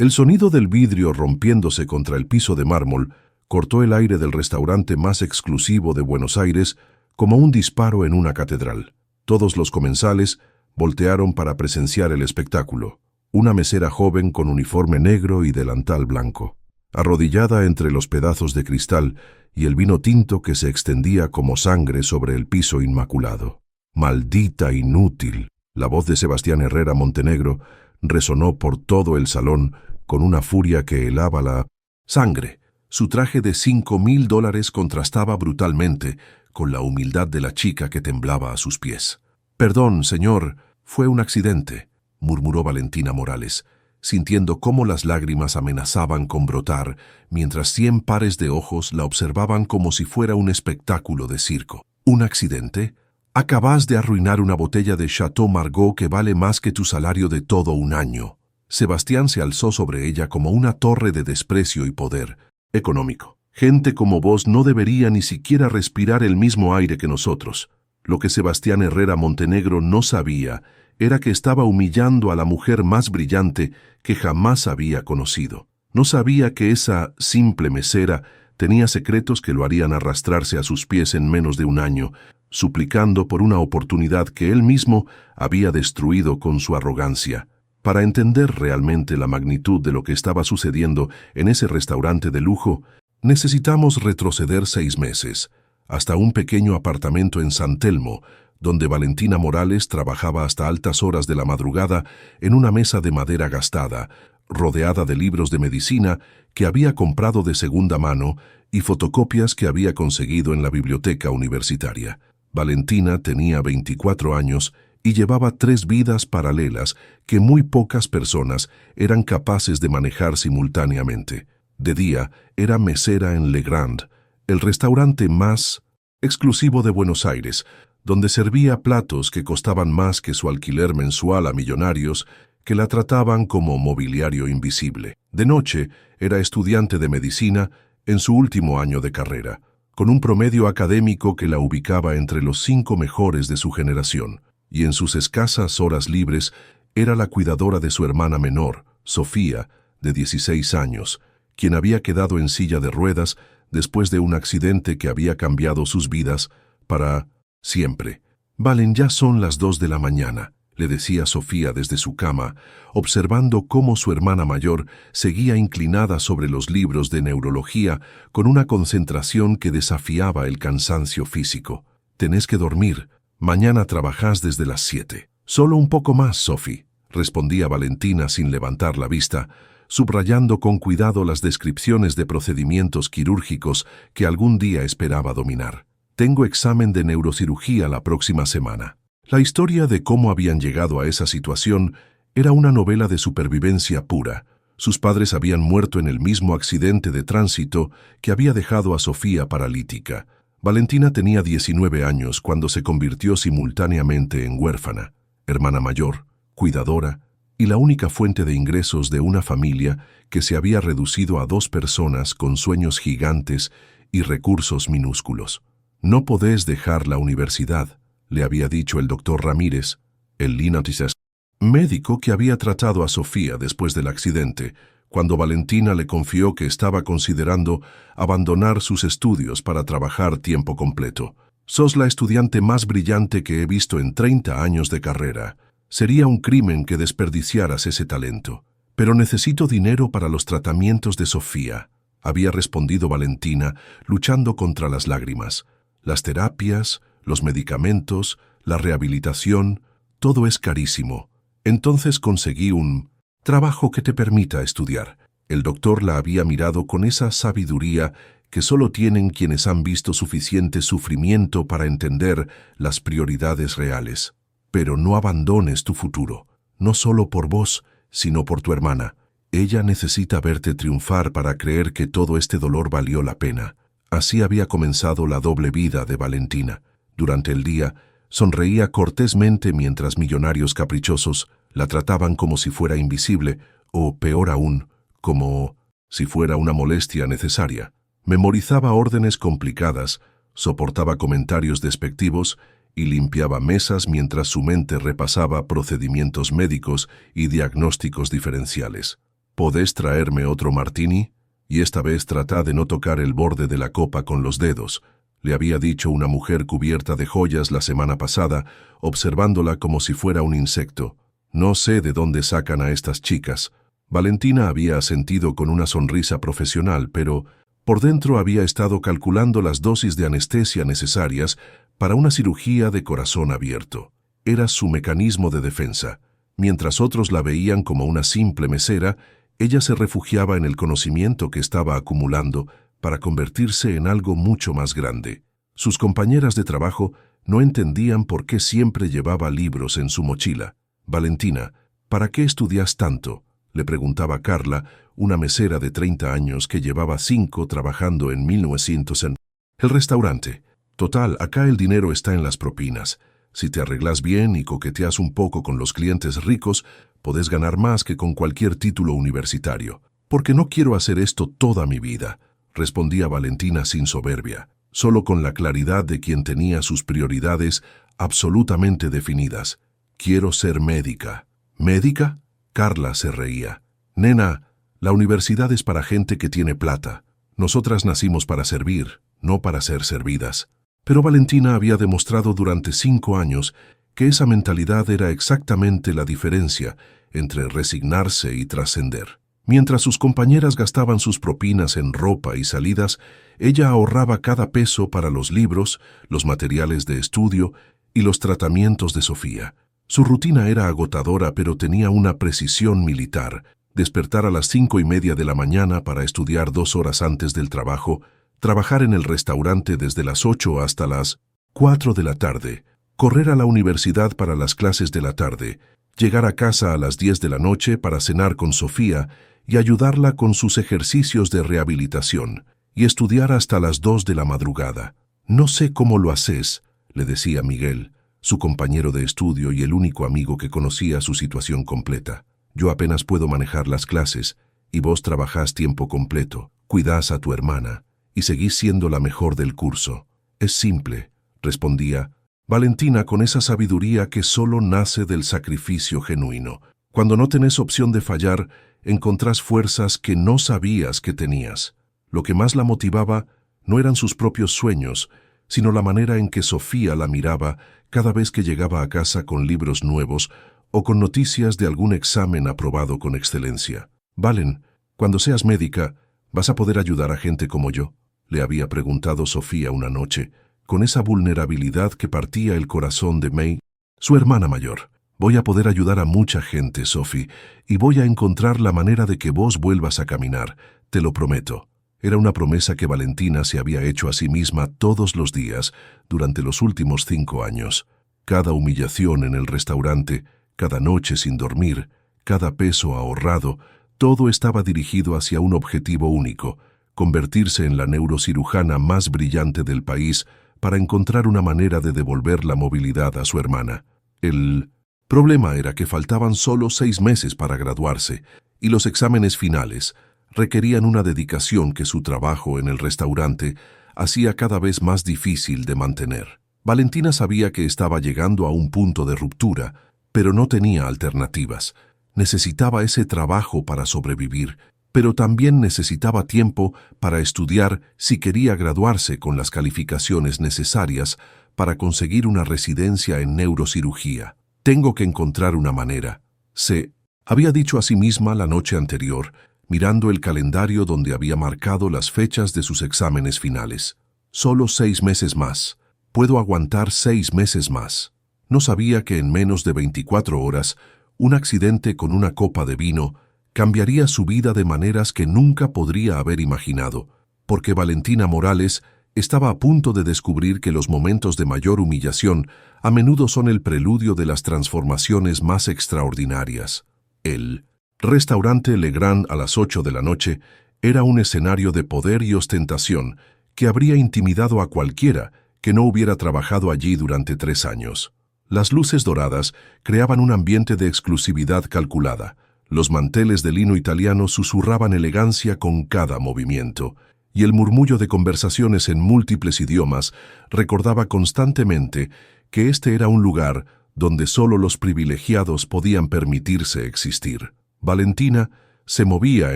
El sonido del vidrio rompiéndose contra el piso de mármol cortó el aire del restaurante más exclusivo de Buenos Aires como un disparo en una catedral. Todos los comensales voltearon para presenciar el espectáculo. Una mesera joven con uniforme negro y delantal blanco, arrodillada entre los pedazos de cristal y el vino tinto que se extendía como sangre sobre el piso inmaculado. «Maldita inútil». La voz de Sebastián Herrera Montenegro resonó por todo el salón con una furia que helaba la sangre. Su traje de $5.000 contrastaba brutalmente con la humildad de la chica que temblaba a sus pies. «Perdón, señor, fue un accidente», murmuró Valentina Morales, sintiendo cómo las lágrimas amenazaban con brotar, mientras 100 pares de ojos la observaban como si fuera un espectáculo de circo. «¿Un accidente? Acabas de arruinar una botella de Chateau Margaux que vale más que tu salario de todo un año». Sebastián se alzó sobre ella como una torre de desprecio y poder económico. «Gente como vos no debería ni siquiera respirar el mismo aire que nosotros». Lo que Sebastián Herrera Montenegro no sabía era que estaba humillando a la mujer más brillante que jamás había conocido. No sabía que esa simple mesera tenía secretos que lo harían arrastrarse a sus pies en menos de un año, suplicando por una oportunidad que él mismo había destruido con su arrogancia. Para entender realmente la magnitud de lo que estaba sucediendo en ese restaurante de lujo, necesitamos retroceder 6 meses, hasta un pequeño apartamento en San Telmo, donde Valentina Morales trabajaba hasta altas horas de la madrugada en una mesa de madera gastada, rodeada de libros de medicina que había comprado de segunda mano y fotocopias que había conseguido en la biblioteca universitaria. Valentina tenía 24 años y llevaba 3 vidas paralelas que muy pocas personas eran capaces de manejar simultáneamente. De día era mesera en Le Grand, el restaurante más exclusivo de Buenos Aires, donde servía platos que costaban más que su alquiler mensual a millonarios que la trataban como mobiliario invisible. De noche era estudiante de medicina en su último año de carrera, con un promedio académico que la ubicaba entre los 5 mejores de su generación, y en sus escasas horas libres era la cuidadora de su hermana menor, Sofía, de 16 años, quien había quedado en silla de ruedas después de un accidente que había cambiado sus vidas para siempre. «Valen, ya son las 2 de la mañana», le decía Sofía desde su cama, observando cómo su hermana mayor seguía inclinada sobre los libros de neurología con una concentración que desafiaba el cansancio físico. «Tenés que dormir. Mañana trabajás desde las 7. «Solo un poco más, Sophie», respondía Valentina sin levantar la vista, subrayando con cuidado las descripciones de procedimientos quirúrgicos que algún día esperaba dominar. «Tengo examen de neurocirugía la próxima semana». La historia de cómo habían llegado a esa situación era una novela de supervivencia pura. Sus padres habían muerto en el mismo accidente de tránsito que había dejado a Sofía paralítica. Valentina tenía 19 años cuando se convirtió simultáneamente en huérfana, hermana mayor, cuidadora y la única fuente de ingresos de una familia que se había reducido a 2 personas con sueños gigantes y recursos minúsculos. «No podés dejar la universidad», le había dicho el doctor Ramírez, el linatisés médico que había tratado a Sofía después del accidente, cuando Valentina le confió que estaba considerando abandonar sus estudios para trabajar tiempo completo. «Sos la estudiante más brillante que he visto en 30 años de carrera. Sería un crimen que desperdiciaras ese talento. Pero necesito dinero para los tratamientos de Sofía», había respondido Valentina, luchando contra las lágrimas. «Las terapias, los medicamentos, la rehabilitación, todo es carísimo. Entonces conseguí un trabajo que te permita estudiar». El doctor la había mirado con esa sabiduría que solo tienen quienes han visto suficiente sufrimiento para entender las prioridades reales. «Pero no abandones tu futuro, no solo por vos, sino por tu hermana. Ella necesita verte triunfar para creer que todo este dolor valió la pena». Así había comenzado la doble vida de Valentina. Durante el día, sonreía cortésmente mientras millonarios caprichosos la trataban como si fuera invisible, o peor aún, como si fuera una molestia necesaria. Memorizaba órdenes complicadas, soportaba comentarios despectivos y limpiaba mesas mientras su mente repasaba procedimientos médicos y diagnósticos diferenciales. ¿Podés traerme otro martini? Y esta vez trata de no tocar el borde de la copa con los dedos, le había dicho una mujer cubierta de joyas la semana pasada, observándola como si fuera un insecto. No sé de dónde sacan a estas chicas. Valentina había asentido con una sonrisa profesional, pero por dentro había estado calculando las dosis de anestesia necesarias para una cirugía de corazón abierto. Era su mecanismo de defensa. Mientras otros la veían como una simple mesera, ella se refugiaba en el conocimiento que estaba acumulando para convertirse en algo mucho más grande. Sus compañeras de trabajo no entendían por qué siempre llevaba libros en su mochila. «Valentina, ¿para qué estudias tanto?», le preguntaba Carla, una mesera de 30 años que llevaba 5 trabajando en 1900 en el restaurante. «Total, acá el dinero está en las propinas. Si te arreglas bien y coqueteas un poco con los clientes ricos, podés ganar más que con cualquier título universitario. Porque no quiero hacer esto toda mi vida», respondía Valentina sin soberbia, solo con la claridad de quien tenía sus prioridades absolutamente definidas. «Quiero ser médica». «¿Médica?», Carla se reía. «Nena, la universidad es para gente que tiene plata. Nosotras nacimos para servir, no para ser servidas». Pero Valentina había demostrado durante 5 años que esa mentalidad era exactamente la diferencia entre resignarse y trascender. Mientras sus compañeras gastaban sus propinas en ropa y salidas, ella ahorraba cada peso para los libros, los materiales de estudio y los tratamientos de Sofía. Su rutina era agotadora, pero tenía una precisión militar: despertar a las 5:30 de la mañana para estudiar 2 horas antes del trabajo, trabajar en el restaurante desde las 8 hasta las 4 de la tarde, correr a la universidad para las clases de la tarde, llegar a casa a las 10 de la noche para cenar con Sofía y ayudarla con sus ejercicios de rehabilitación, y estudiar hasta las 2 de la madrugada. «No sé cómo lo haces», le decía Miguel, su compañero de estudio y el único amigo que conocía su situación completa. «Yo apenas puedo manejar las clases, y vos trabajás tiempo completo, cuidás a tu hermana, y seguís siendo la mejor del curso». «Es simple», respondía Valentina con esa sabiduría que solo nace del sacrificio genuino. Cuando no tenés opción de fallar, encontrás fuerzas que no sabías que tenías. Lo que más la motivaba no eran sus propios sueños, sino la manera en que Sofía la miraba cada vez que llegaba a casa con libros nuevos o con noticias de algún examen aprobado con excelencia. «Valen, cuando seas médica, ¿vas a poder ayudar a gente como yo?», le había preguntado Sofía una noche, con esa vulnerabilidad que partía el corazón de May, su hermana mayor. «Voy a poder ayudar a mucha gente, Sophie, y voy a encontrar la manera de que vos vuelvas a caminar, te lo prometo». Era una promesa que Valentina se había hecho a sí misma todos los días durante los últimos 5 años. Cada humillación en el restaurante, cada noche sin dormir, cada peso ahorrado, todo estaba dirigido hacia un objetivo único: convertirse en la neurocirujana más brillante del país para encontrar una manera de devolver la movilidad a su hermana. El problema era que faltaban solo 6 meses para graduarse, y los exámenes finales requerían una dedicación que su trabajo en el restaurante hacía cada vez más difícil de mantener. Valentina sabía que estaba llegando a un punto de ruptura, pero no tenía alternativas. Necesitaba ese trabajo para sobrevivir, pero también necesitaba tiempo para estudiar si quería graduarse con las calificaciones necesarias para conseguir una residencia en neurocirugía. «Tengo que encontrar una manera», se había dicho a sí misma la noche anterior, mirando el calendario donde había marcado las fechas de sus exámenes finales. «Solo 6 meses más. Puedo aguantar 6 meses más». No sabía que en menos de 24 horas, un accidente con una copa de vino cambiaría su vida de maneras que nunca podría haber imaginado, porque Valentina Morales estaba a punto de descubrir que los momentos de mayor humillación a menudo son el preludio de las transformaciones más extraordinarias. El restaurante Legrand a las 8 de la noche era un escenario de poder y ostentación que habría intimidado a cualquiera que no hubiera trabajado allí durante 3 años. Las luces doradas creaban un ambiente de exclusividad calculada. Los manteles de lino italiano susurraban elegancia con cada movimiento, y el murmullo de conversaciones en múltiples idiomas recordaba constantemente que este era un lugar donde solo los privilegiados podían permitirse existir. Valentina se movía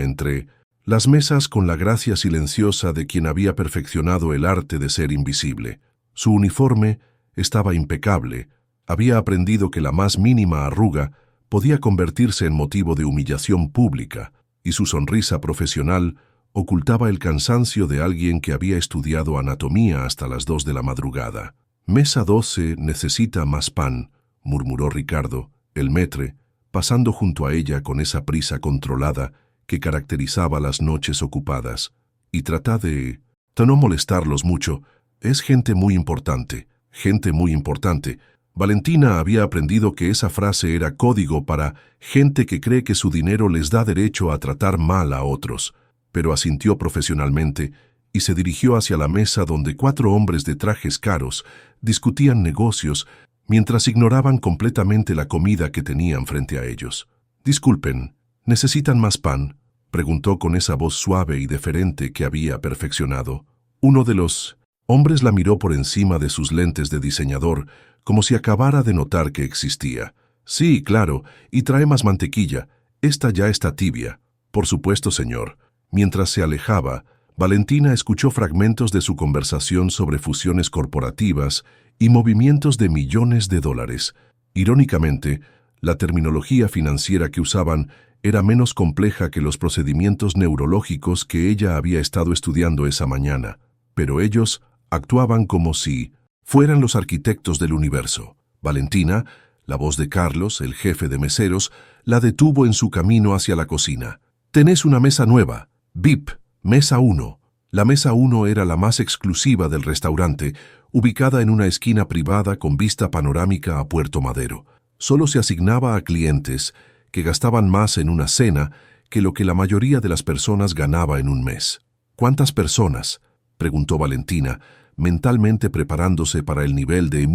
entre las mesas con la gracia silenciosa de quien había perfeccionado el arte de ser invisible. Su uniforme estaba impecable. Había aprendido que la más mínima arruga podía convertirse en motivo de humillación pública, y su sonrisa profesional ocultaba el cansancio de alguien que había estudiado anatomía hasta las 2 de la madrugada. «Mesa 12 necesita más pan», murmuró Ricardo, el maître, pasando junto a ella con esa prisa controlada que caracterizaba las noches ocupadas. «Y trata de no molestarlos mucho. Es gente muy importante, gente muy importante». Valentina había aprendido que esa frase era código para gente que cree que su dinero les da derecho a tratar mal a otros, pero asintió profesionalmente y se dirigió hacia la mesa donde 4 hombres de trajes caros discutían negocios mientras ignoraban completamente la comida que tenían frente a ellos. «Disculpen, ¿necesitan más pan?», preguntó con esa voz suave y deferente que había perfeccionado. Uno de los hombres la miró por encima de sus lentes de diseñador, como si acabara de notar que existía. «Sí, claro, y trae más mantequilla. Esta ya está tibia». «Por supuesto, señor». Mientras se alejaba, Valentina escuchó fragmentos de su conversación sobre fusiones corporativas y movimientos de millones de dólares. Irónicamente, la terminología financiera que usaban era menos compleja que los procedimientos neurológicos que ella había estado estudiando esa mañana, pero ellos actuaban como si fueran los arquitectos del universo. Valentina, la voz de Carlos, el jefe de meseros, la detuvo en su camino hacia la cocina. «Tenés una mesa nueva. VIP, mesa 1. La mesa 1 era la más exclusiva del restaurante, ubicada en una esquina privada con vista panorámica a Puerto Madero. Solo se asignaba a clientes que gastaban más en una cena que lo que la mayoría de las personas ganaba en un mes. «¿Cuántas personas?», preguntó Valentina, mentalmente preparándose para el nivel de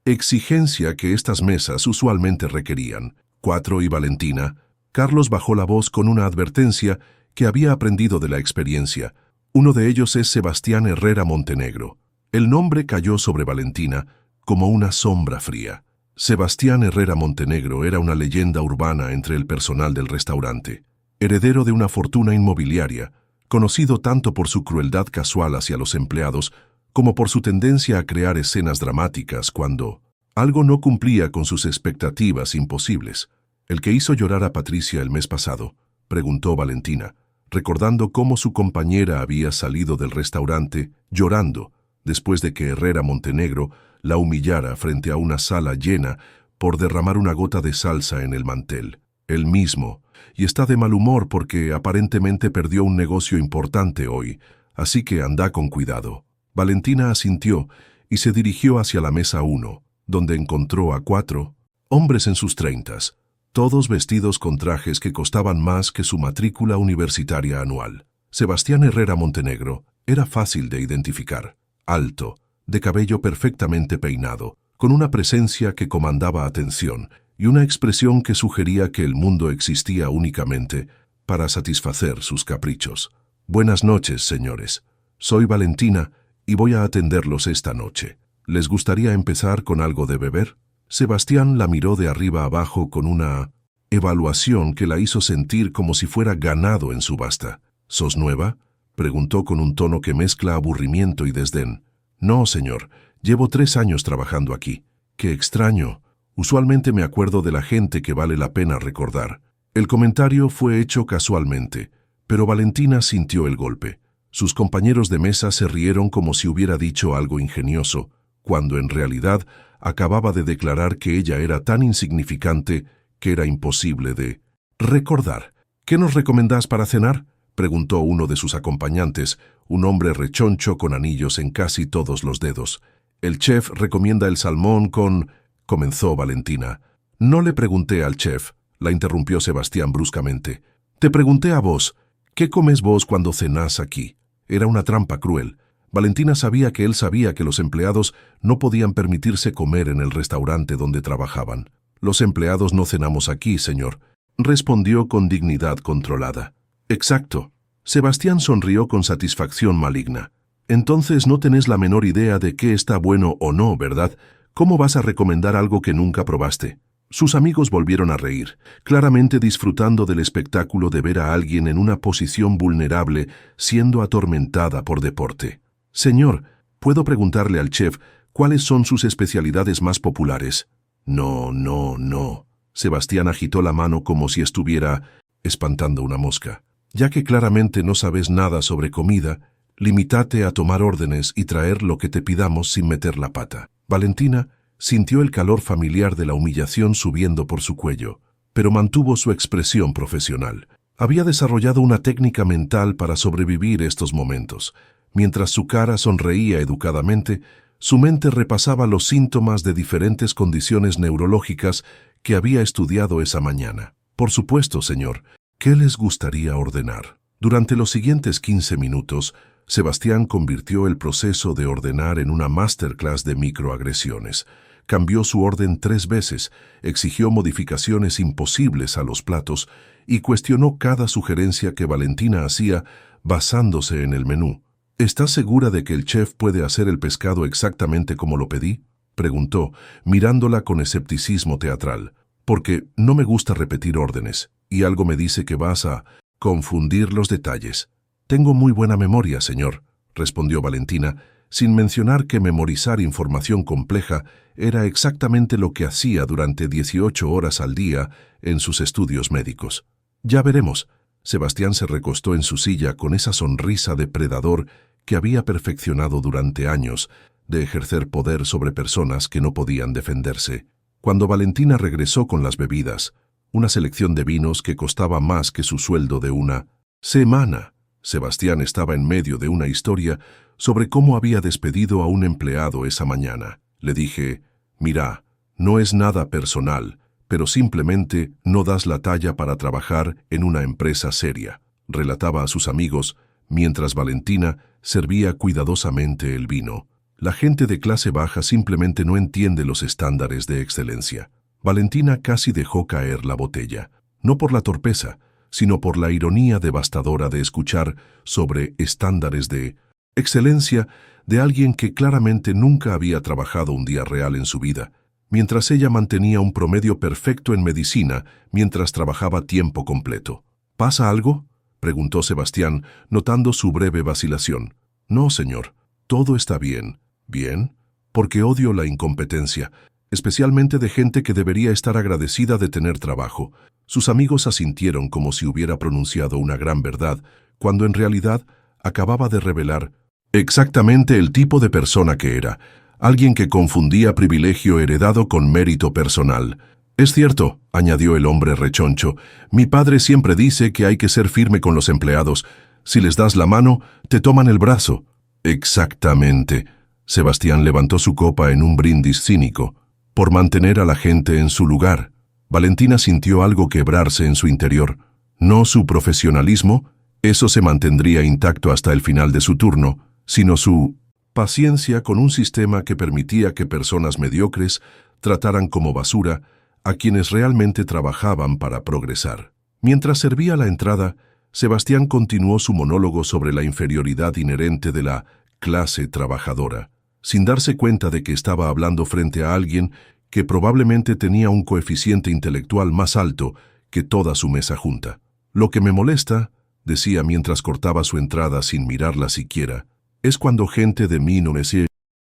exigencia que estas mesas usualmente requerían. «4 y Valentina». Carlos bajó la voz con una advertencia que había aprendido de la experiencia. «Uno de ellos es Sebastián Herrera Montenegro». El nombre cayó sobre Valentina como una sombra fría. Sebastián Herrera Montenegro era una leyenda urbana entre el personal del restaurante. Heredero de una fortuna inmobiliaria, conocido tanto por su crueldad casual hacia los empleados como por su tendencia a crear escenas dramáticas cuando algo no cumplía con sus expectativas imposibles. «¿El que hizo llorar a Patricia el mes pasado?», preguntó Valentina, recordando cómo su compañera había salido del restaurante llorando después de que Herrera Montenegro la humillara frente a una sala llena por derramar una gota de salsa en el mantel. «Él mismo, y está de mal humor porque aparentemente perdió un negocio importante hoy, así que anda con cuidado». Valentina asintió y se dirigió hacia la mesa 1, donde encontró a 4 hombres en sus 30s, todos vestidos con trajes que costaban más que su matrícula universitaria anual. Sebastián Herrera Montenegro era fácil de identificar, alto, de cabello perfectamente peinado, con una presencia que comandaba atención y una expresión que sugería que el mundo existía únicamente para satisfacer sus caprichos. «Buenas noches, señores. Soy Valentina y voy a atenderlos esta noche. ¿Les gustaría empezar con algo de beber?» Sebastián la miró de arriba abajo con una evaluación que la hizo sentir como si fuera ganado en subasta. «¿Sos nueva?», preguntó con un tono que mezcla aburrimiento y desdén. «No, señor. Llevo 3 años trabajando aquí». «Qué extraño. Usualmente me acuerdo de la gente que vale la pena recordar». El comentario fue hecho casualmente, pero Valentina sintió el golpe. Sus compañeros de mesa se rieron como si hubiera dicho algo ingenioso, cuando en realidad acababa de declarar que ella era tan insignificante que era imposible de recordar. «¿Qué nos recomendás para cenar?», preguntó uno de sus acompañantes, un hombre rechoncho con anillos en casi todos los dedos. «El chef recomienda el salmón con...», comenzó Valentina. «No le pregunté al chef», la interrumpió Sebastián bruscamente. «Te pregunté a vos. ¿Qué comes vos cuando cenás aquí?». Era una trampa cruel. Valentina sabía que él sabía que los empleados no podían permitirse comer en el restaurante donde trabajaban. «Los empleados no cenamos aquí, señor», respondió con dignidad controlada. «Exacto». Sebastián sonrió con satisfacción maligna. «Entonces no tenés la menor idea de qué está bueno o no, ¿verdad? ¿Cómo vas a recomendar algo que nunca probaste?». Sus amigos volvieron a reír, claramente disfrutando del espectáculo de ver a alguien en una posición vulnerable siendo atormentada por deporte. Señor, ¿puedo preguntarle al chef cuáles son sus especialidades más populares? No, no, no. Sebastián agitó la mano como si estuviera espantando una mosca. Ya que claramente no sabes nada sobre comida, limítate a tomar órdenes y traer lo que te pidamos sin meter la pata. Valentina sintió el calor familiar de la humillación subiendo por su cuello, pero mantuvo su expresión profesional. Había desarrollado una técnica mental para sobrevivir estos momentos. Mientras su cara sonreía educadamente, su mente repasaba los síntomas de diferentes condiciones neurológicas que había estudiado esa mañana. Por supuesto, señor, ¿qué les gustaría ordenar? Durante los siguientes 15 minutos, Sebastián convirtió el proceso de ordenar en una masterclass de microagresiones. Cambió su orden 3 veces, exigió modificaciones imposibles a los platos y cuestionó cada sugerencia que Valentina hacía basándose en el menú. ¿Estás segura de que el chef puede hacer el pescado exactamente como lo pedí?, preguntó, mirándola con escepticismo teatral. Porque no me gusta repetir órdenes, y algo me dice que vas a confundir los detalles. Tengo muy buena memoria, señor, respondió Valentina, sin mencionar que memorizar información compleja era exactamente lo que hacía durante 18 horas al día en sus estudios médicos. Ya veremos. Sebastián se recostó en su silla con esa sonrisa depredador que había perfeccionado durante años de ejercer poder sobre personas que no podían defenderse. Cuando Valentina regresó con las bebidas, una selección de vinos que costaba más que su sueldo de una semana, Sebastián estaba en medio de una historia sobre cómo había despedido a un empleado esa mañana. Le dije, mira, no es nada personal, pero simplemente no das la talla para trabajar en una empresa seria, relataba a sus amigos, mientras Valentina servía cuidadosamente el vino. La gente de clase baja simplemente no entiende los estándares de excelencia. Valentina casi dejó caer la botella, no por la torpeza, sino por la ironía devastadora de escuchar sobre estándares de excelencia de alguien que claramente nunca había trabajado un día real en su vida, mientras ella mantenía un promedio perfecto en medicina mientras trabajaba tiempo completo. ¿Pasa algo?, preguntó Sebastián, notando su breve vacilación. No, señor, todo está bien. ¿Bien? Porque odio la incompetencia, especialmente de gente que debería estar agradecida de tener trabajo. Sus amigos asintieron como si hubiera pronunciado una gran verdad, cuando en realidad acababa de revelar exactamente el tipo de persona que era, alguien que confundía privilegio heredado con mérito personal. Es cierto, añadió el hombre rechoncho, mi padre siempre dice que hay que ser firme con los empleados. Si les das la mano, te toman el brazo. Exactamente. Sebastián levantó su copa en un brindis cínico. Por mantener a la gente en su lugar. Valentina sintió algo quebrarse en su interior. No su profesionalismo, eso se mantendría intacto hasta el final de su turno, sino su paciencia con un sistema que permitía que personas mediocres trataran como basura a quienes realmente trabajaban para progresar. Mientras servía la entrada, Sebastián continuó su monólogo sobre la inferioridad inherente de la clase trabajadora, sin darse cuenta de que estaba hablando frente a alguien que probablemente tenía un coeficiente intelectual más alto que toda su mesa junta. Lo que me molesta, decía mientras cortaba su entrada sin mirarla siquiera, es cuando gente de mi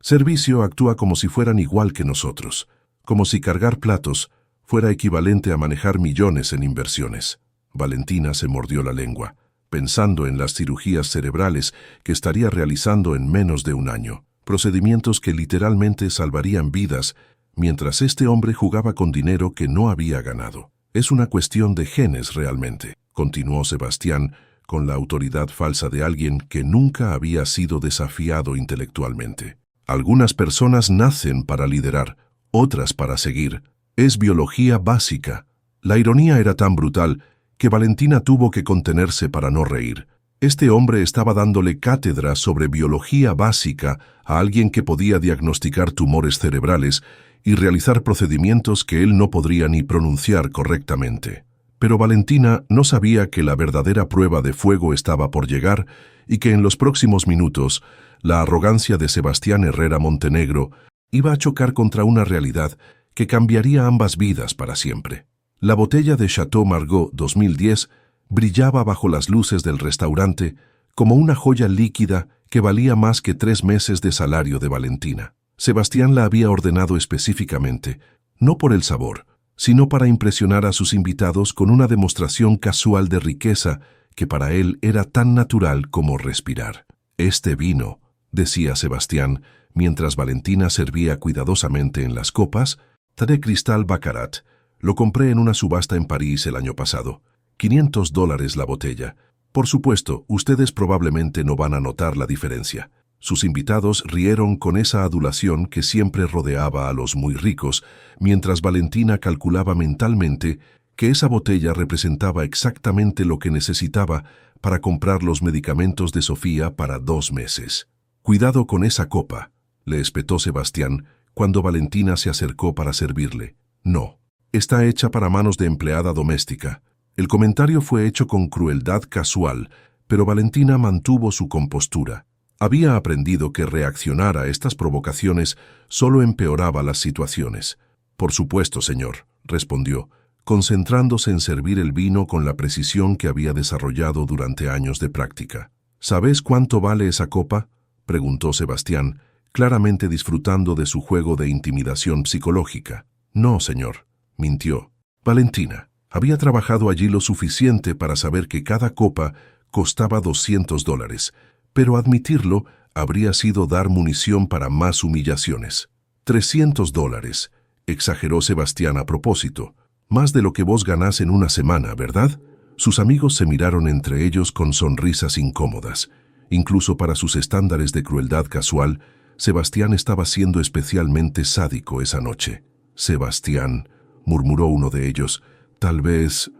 servicio actúa como si fueran igual que nosotros, como si cargar platos fuera equivalente a manejar millones en inversiones. Valentina se mordió la lengua, pensando en las cirugías cerebrales que estaría realizando en menos de un año. Procedimientos que literalmente salvarían vidas, mientras este hombre jugaba con dinero que no había ganado. Es una cuestión de genes realmente, continuó Sebastián, con la autoridad falsa de alguien que nunca había sido desafiado intelectualmente. Algunas personas nacen para liderar, otras para seguir. Es biología básica. La ironía era tan brutal que Valentina tuvo que contenerse para no reír. Este hombre estaba dándole cátedra sobre biología básica a alguien que podía diagnosticar tumores cerebrales y realizar procedimientos que él no podría ni pronunciar correctamente. Pero Valentina no sabía que la verdadera prueba de fuego estaba por llegar y que en los próximos minutos la arrogancia de Sebastián Herrera Montenegro iba a chocar contra una realidad que cambiaría ambas vidas para siempre. La botella de Chateau Margaux 2010 brillaba bajo las luces del restaurante como una joya líquida que valía más que 3 meses de salario de Valentina. Sebastián la había ordenado específicamente, no por el sabor, sino para impresionar a sus invitados con una demostración casual de riqueza que para él era tan natural como respirar. «Este vino», decía Sebastián, mientras Valentina servía cuidadosamente en las copas, «de Cristal Baccarat. Lo compré en una subasta en París el año pasado. $500 la botella. Por supuesto, ustedes probablemente no van a notar la diferencia». Sus invitados rieron con esa adulación que siempre rodeaba a los muy ricos, mientras Valentina calculaba mentalmente que esa botella representaba exactamente lo que necesitaba para comprar los medicamentos de Sofía para 2 meses. «Cuidado con esa copa», le espetó Sebastián cuando Valentina se acercó para servirle. «No, está hecha para manos de empleada doméstica». El comentario fue hecho con crueldad casual, pero Valentina mantuvo su compostura. Había aprendido que reaccionar a estas provocaciones solo empeoraba las situaciones. «Por supuesto, señor», respondió, concentrándose en servir el vino con la precisión que había desarrollado durante años de práctica. «¿Sabes cuánto vale esa copa?», preguntó Sebastián, claramente disfrutando de su juego de intimidación psicológica. «No, señor», mintió. Valentina había trabajado allí lo suficiente para saber que cada copa costaba $200, pero admitirlo habría sido dar munición para más humillaciones. $300, exageró Sebastián a propósito. «Más de lo que vos ganás en una semana, ¿verdad?». Sus amigos se miraron entre ellos con sonrisas incómodas. Incluso para sus estándares de crueldad casual, Sebastián estaba siendo especialmente sádico esa noche. «Sebastián», murmuró uno de ellos, tal vez...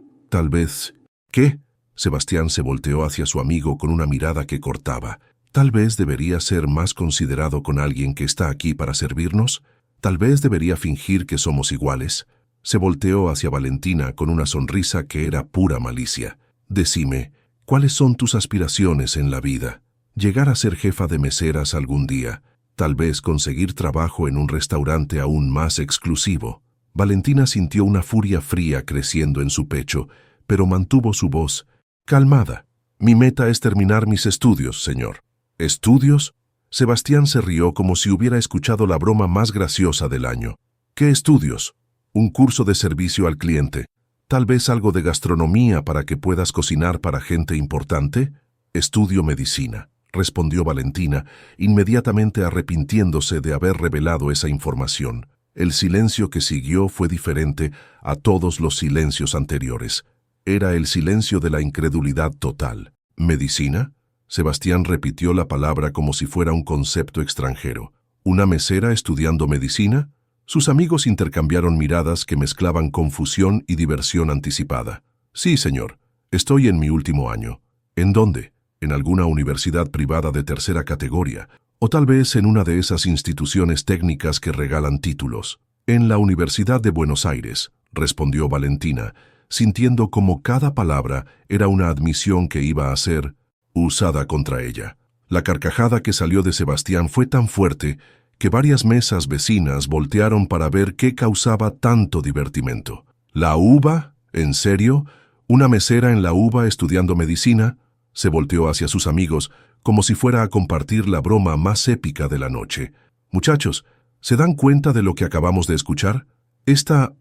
«¿Qué?». Sebastián se volteó hacia su amigo con una mirada que cortaba. «Tal vez debería ser más considerado con alguien que está aquí para servirnos. Tal vez debería fingir que somos iguales». Se volteó hacia Valentina con una sonrisa que era pura malicia. «Decime, ¿cuáles son tus aspiraciones en la vida? Llegar a ser jefa de meseras algún día. Tal vez conseguir trabajo en un restaurante aún más exclusivo». Valentina sintió una furia fría creciendo en su pecho, pero mantuvo su voz calmada. «Mi meta es terminar mis estudios, señor». «¿Estudios?». Sebastián se rió como si hubiera escuchado la broma más graciosa del año. «¿Qué estudios?». «Un curso de servicio al cliente. Tal vez algo de gastronomía para que puedas cocinar para gente importante». «Estudio medicina», respondió Valentina, inmediatamente arrepintiéndose de haber revelado esa información. El silencio que siguió fue diferente a todos los silencios anteriores. Era el silencio de la incredulidad total. «¿Medicina?». Sebastián repitió la palabra como si fuera un concepto extranjero. «¿Una mesera estudiando medicina?». Sus amigos intercambiaron miradas que mezclaban confusión y diversión anticipada. «Sí, señor. Estoy en mi último año». «¿En dónde?». «En alguna universidad privada de tercera categoría, o tal vez en una de esas instituciones técnicas que regalan títulos». «En la Universidad de Buenos Aires», respondió Valentina, sintiendo como cada palabra era una admisión que iba a ser usada contra ella. La carcajada que salió de Sebastián fue tan fuerte que varias mesas vecinas voltearon para ver qué causaba tanto divertimento. «¿La UBA? ¿En serio? ¿Una mesera en la UBA estudiando medicina?». Se volteó hacia sus amigos como si fuera a compartir la broma más épica de la noche. «Muchachos, ¿se dan cuenta de lo que acabamos de escuchar? Esta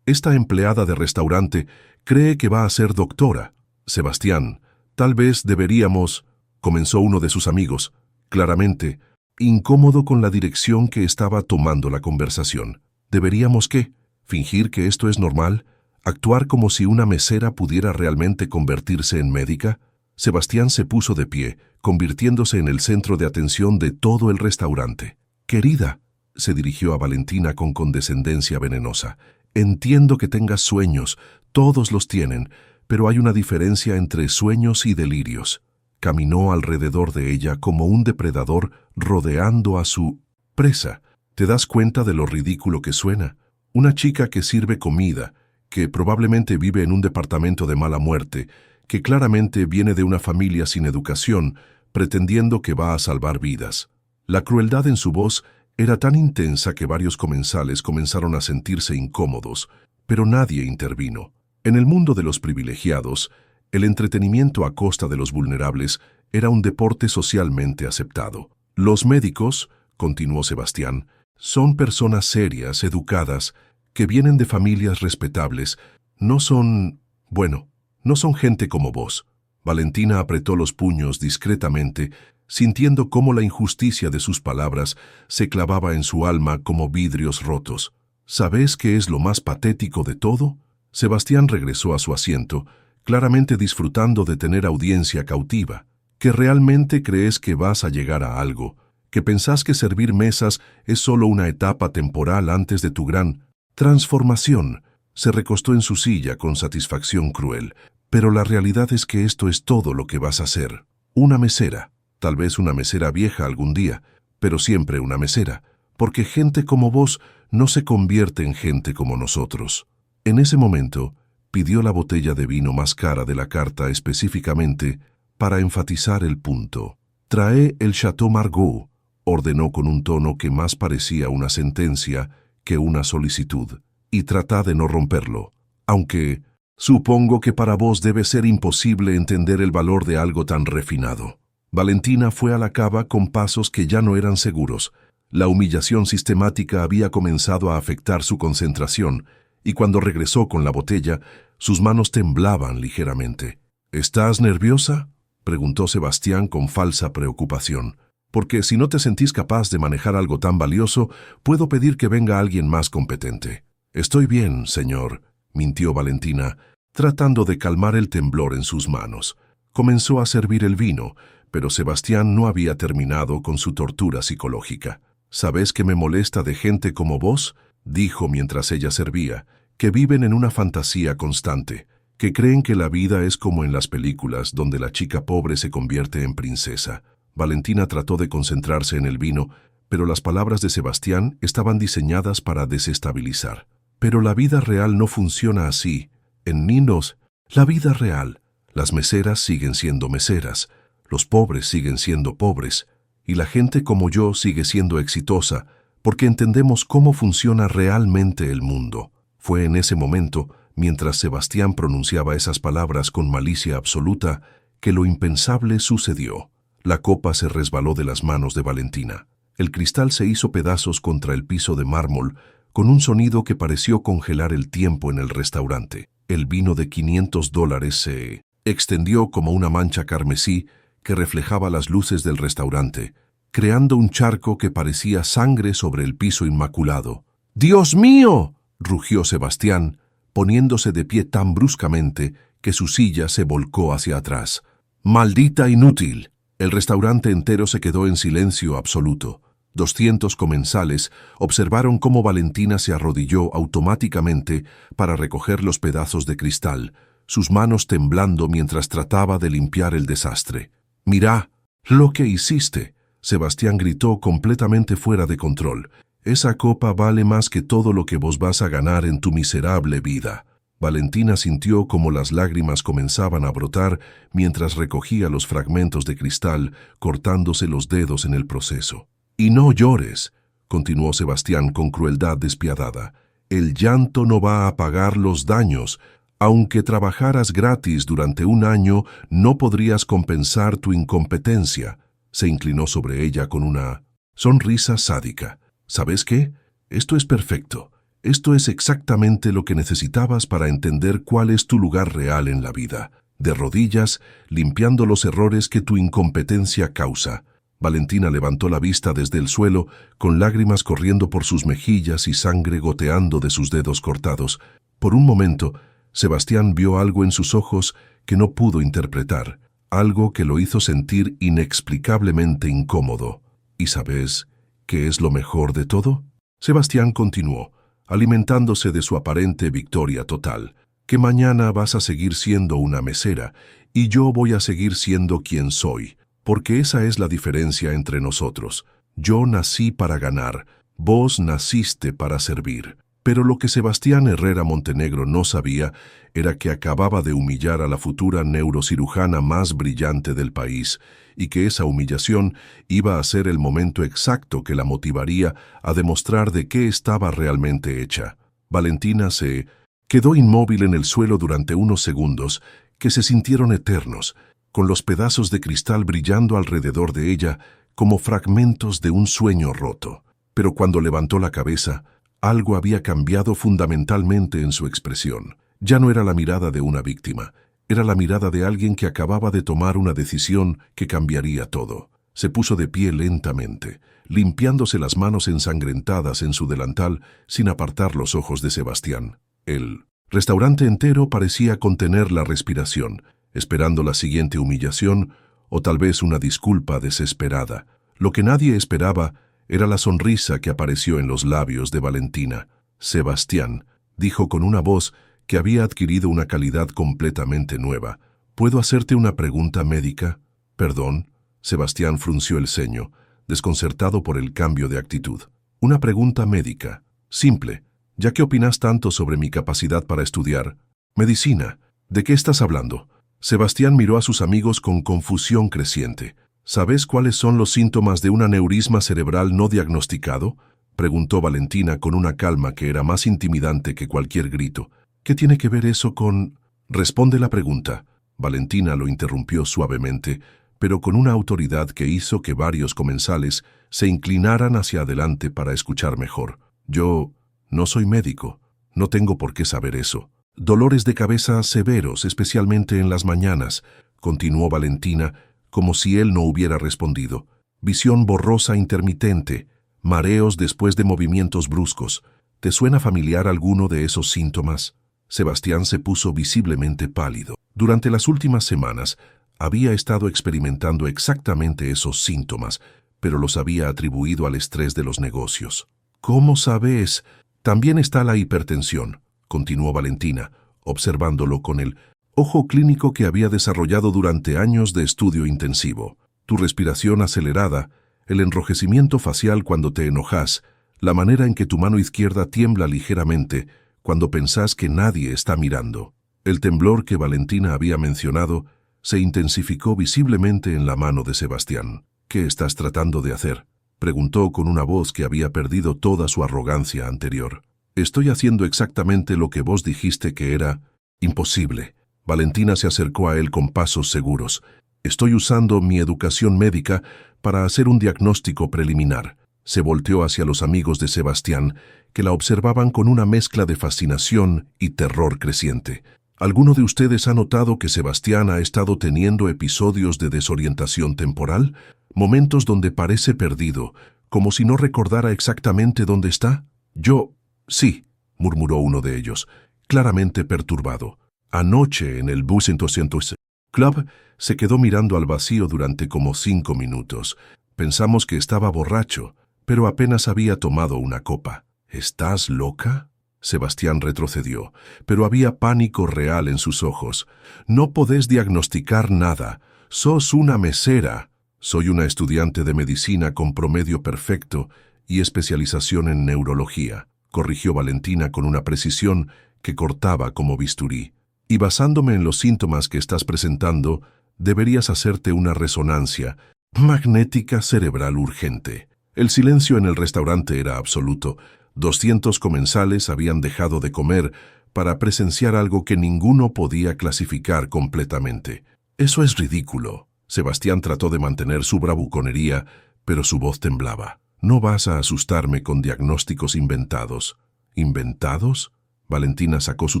empleada de restaurante cree que va a ser doctora». «Sebastián, tal vez deberíamos», comenzó uno de sus amigos, claramente incómodo con la dirección que estaba tomando la conversación. «¿Deberíamos qué? ¿Fingir que esto es normal? ¿Actuar como si una mesera pudiera realmente convertirse en médica?». Sebastián se puso de pie, convirtiéndose en el centro de atención de todo el restaurante. «Querida», se dirigió a Valentina con condescendencia venenosa, «entiendo que tengas sueños, todos los tienen, pero hay una diferencia entre sueños y delirios». Caminó alrededor de ella como un depredador rodeando a su presa. ¿Te das cuenta de lo ridículo que suena? Una chica que sirve comida, que probablemente vive en un departamento de mala muerte, que claramente viene de una familia sin educación, pretendiendo que va a salvar vidas. La crueldad en su voz Era tan intensa que varios comensales comenzaron a sentirse incómodos, pero nadie intervino. En el mundo de los privilegiados, el entretenimiento a costa de los vulnerables era un deporte socialmente aceptado. Los médicos, continuó Sebastián, son personas serias, educadas, que vienen de familias respetables. No son, bueno, no son gente como vos. Valentina apretó los puños discretamente, sintiendo cómo la injusticia de sus palabras se clavaba en su alma como vidrios rotos. ¿Sabés qué es lo más patético de todo? Sebastián regresó a su asiento, claramente disfrutando de tener audiencia cautiva. Que realmente crees que vas a llegar a algo, que pensás que servir mesas es solo una etapa temporal antes de tu gran transformación. Se recostó en su silla con satisfacción cruel. Pero la realidad es que esto es todo lo que vas a hacer. Una mesera. Tal vez una mesera vieja algún día, pero siempre una mesera, porque gente como vos no se convierte en gente como nosotros. En ese momento, pidió la botella de vino más cara de la carta específicamente para enfatizar el punto. «Trae el Chateau Margaux», ordenó con un tono que más parecía una sentencia que una solicitud, «y trata de no romperlo, aunque supongo que para vos debe ser imposible entender el valor de algo tan refinado». Valentina fue a la cava con pasos que ya no eran seguros. La humillación sistemática había comenzado a afectar su concentración, y cuando regresó con la botella, sus manos temblaban ligeramente. «¿Estás nerviosa?», preguntó Sebastián con falsa preocupación. «Porque si no te sentís capaz de manejar algo tan valioso, puedo pedir que venga alguien más competente». «Estoy bien, señor», mintió Valentina, tratando de calmar el temblor en sus manos. Comenzó a servir el vino, pero Sebastián no había terminado con su tortura psicológica. «¿Sabés qué me molesta de gente como vos?», dijo mientras ella servía, «que viven en una fantasía constante, que creen que la vida es como en las películas donde la chica pobre se convierte en princesa». Valentina trató de concentrarse en el vino, pero las palabras de Sebastián estaban diseñadas para desestabilizar. «Pero la vida real no funciona así. En Ninos, la vida real, las meseras siguen siendo meseras, los pobres siguen siendo pobres, y la gente como yo sigue siendo exitosa, porque entendemos cómo funciona realmente el mundo». Fue en ese momento, mientras Sebastián pronunciaba esas palabras con malicia absoluta, que lo impensable sucedió. La copa se resbaló de las manos de Valentina. El cristal se hizo pedazos contra el piso de mármol, con un sonido que pareció congelar el tiempo en el restaurante. El vino de $500 se extendió como una mancha carmesí que reflejaba las luces del restaurante, creando un charco que parecía sangre sobre el piso inmaculado. «¡Dios mío!», rugió Sebastián, poniéndose de pie tan bruscamente que su silla se volcó hacia atrás. «¡Maldita inútil!». El restaurante entero se quedó en silencio absoluto. 200 comensales observaron cómo Valentina se arrodilló automáticamente para recoger los pedazos de cristal, sus manos temblando mientras trataba de limpiar el desastre. «Mirá lo que hiciste», Sebastián gritó completamente fuera de control. «Esa copa vale más que todo lo que vos vas a ganar en tu miserable vida». Valentina sintió como las lágrimas comenzaban a brotar mientras recogía los fragmentos de cristal, cortándose los dedos en el proceso. «Y no llores», continuó Sebastián con crueldad despiadada. «El llanto no va a pagar los daños. Aunque trabajaras gratis durante un año, no podrías compensar tu incompetencia». Se inclinó sobre ella con una sonrisa sádica. «¿Sabes qué? Esto es perfecto. Esto es exactamente lo que necesitabas para entender cuál es tu lugar real en la vida. De rodillas, limpiando los errores que tu incompetencia causa». Valentina levantó la vista desde el suelo, con lágrimas corriendo por sus mejillas y sangre goteando de sus dedos cortados. Por un momento, Sebastián vio algo en sus ojos que no pudo interpretar, algo que lo hizo sentir inexplicablemente incómodo. «¿Y sabes qué es lo mejor de todo?», Sebastián continuó, alimentándose de su aparente victoria total, «que mañana vas a seguir siendo una mesera y yo voy a seguir siendo quien soy, porque esa es la diferencia entre nosotros. Yo nací para ganar, vos naciste para servir». Pero lo que Sebastián Herrera Montenegro no sabía era que acababa de humillar a la futura neurocirujana más brillante del país y que esa humillación iba a ser el momento exacto que la motivaría a demostrar de qué estaba realmente hecha. Valentina se quedó inmóvil en el suelo durante unos segundos que se sintieron eternos, con los pedazos de cristal brillando alrededor de ella como fragmentos de un sueño roto. Pero cuando levantó la cabeza, algo había cambiado fundamentalmente en su expresión. Ya no era la mirada de una víctima, era la mirada de alguien que acababa de tomar una decisión que cambiaría todo. Se puso de pie lentamente, limpiándose las manos ensangrentadas en su delantal sin apartar los ojos de Sebastián. El restaurante entero parecía contener la respiración, esperando la siguiente humillación o tal vez una disculpa desesperada. Lo que nadie esperaba era la sonrisa que apareció en los labios de Valentina. «Sebastián», dijo con una voz que había adquirido una calidad completamente nueva. «¿Puedo hacerte una pregunta médica?» «Perdón». Sebastián frunció el ceño, desconcertado por el cambio de actitud. «Una pregunta médica. Simple. Ya que opinas tanto sobre mi capacidad para estudiar medicina, ¿de qué estás hablando?» Sebastián miró a sus amigos con confusión creciente. «¿Sabes cuáles son los síntomas de un aneurisma cerebral no diagnosticado?», preguntó Valentina con una calma que era más intimidante que cualquier grito. «¿Qué tiene que ver eso con...?» «Responde la pregunta». Valentina lo interrumpió suavemente, pero con una autoridad que hizo que varios comensales se inclinaran hacia adelante para escuchar mejor. «Yo no soy médico. No tengo por qué saber eso. Dolores de cabeza severos, especialmente en las mañanas», continuó Valentina, como si él no hubiera respondido. «Visión borrosa intermitente, mareos después de movimientos bruscos. ¿Te suena familiar alguno de esos síntomas?» Sebastián se puso visiblemente pálido. Durante las últimas semanas había estado experimentando exactamente esos síntomas, pero los había atribuido al estrés de los negocios. «¿Cómo sabes? También está la hipertensión», continuó Valentina, observándolo con el ojo clínico que había desarrollado durante años de estudio intensivo. «Tu respiración acelerada, el enrojecimiento facial cuando te enojas, la manera en que tu mano izquierda tiembla ligeramente cuando pensás que nadie está mirando». El temblor que Valentina había mencionado se intensificó visiblemente en la mano de Sebastián. «¿Qué estás tratando de hacer?», preguntó con una voz que había perdido toda su arrogancia anterior. «Estoy haciendo exactamente lo que vos dijiste que era imposible». Valentina se acercó a él con pasos seguros. «Estoy usando mi educación médica para hacer un diagnóstico preliminar». Se volteó hacia los amigos de Sebastián, que la observaban con una mezcla de fascinación y terror creciente. ¿Alguno de ustedes ha notado que Sebastián ha estado teniendo episodios de desorientación temporal? Momentos donde parece perdido, como si no recordara exactamente dónde está. «Yo, sí», murmuró uno de ellos, claramente perturbado. «Anoche en el bus en 200 Club se quedó mirando al vacío durante como 5 minutos. Pensamos que estaba borracho, pero apenas había tomado una copa». «¿Estás loca?». Sebastián retrocedió, pero había pánico real en sus ojos. «No podés diagnosticar nada. Sos una mesera». «Soy una estudiante de medicina con promedio perfecto y especialización en neurología», corrigió Valentina con una precisión que cortaba como bisturí. «Y basándome en los síntomas que estás presentando, deberías hacerte una resonancia magnética cerebral urgente». El silencio en el restaurante era absoluto. 200 comensales habían dejado de comer para presenciar algo que ninguno podía clasificar completamente. «Eso es ridículo». Sebastián trató de mantener su bravuconería, pero su voz temblaba. «No vas a asustarme con diagnósticos inventados». «¿Inventados?». Valentina sacó su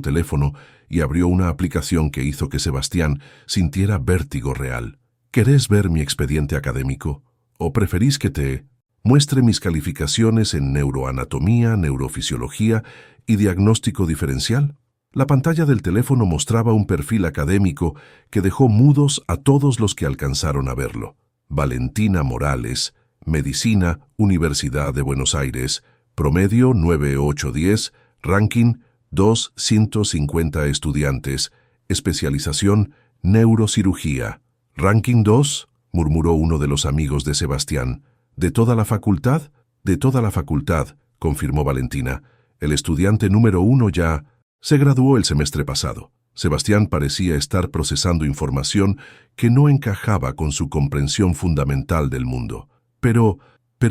teléfono y abrió una aplicación que hizo que Sebastián sintiera vértigo real. «¿Querés ver mi expediente académico? ¿O preferís que te muestre mis calificaciones en neuroanatomía, neurofisiología y diagnóstico diferencial?» La pantalla del teléfono mostraba un perfil académico que dejó mudos a todos los que alcanzaron a verlo. Valentina Morales, Medicina, Universidad de Buenos Aires, promedio 9810, ranking 250 estudiantes, especialización neurocirugía. «¿Ranking 2?», murmuró uno de los amigos de Sebastián. «¿De toda la facultad?». «De toda la facultad», confirmó Valentina. «El estudiante número 1 ya se graduó el semestre pasado». Sebastián parecía estar procesando información que no encajaba con su comprensión fundamental del mundo. Pero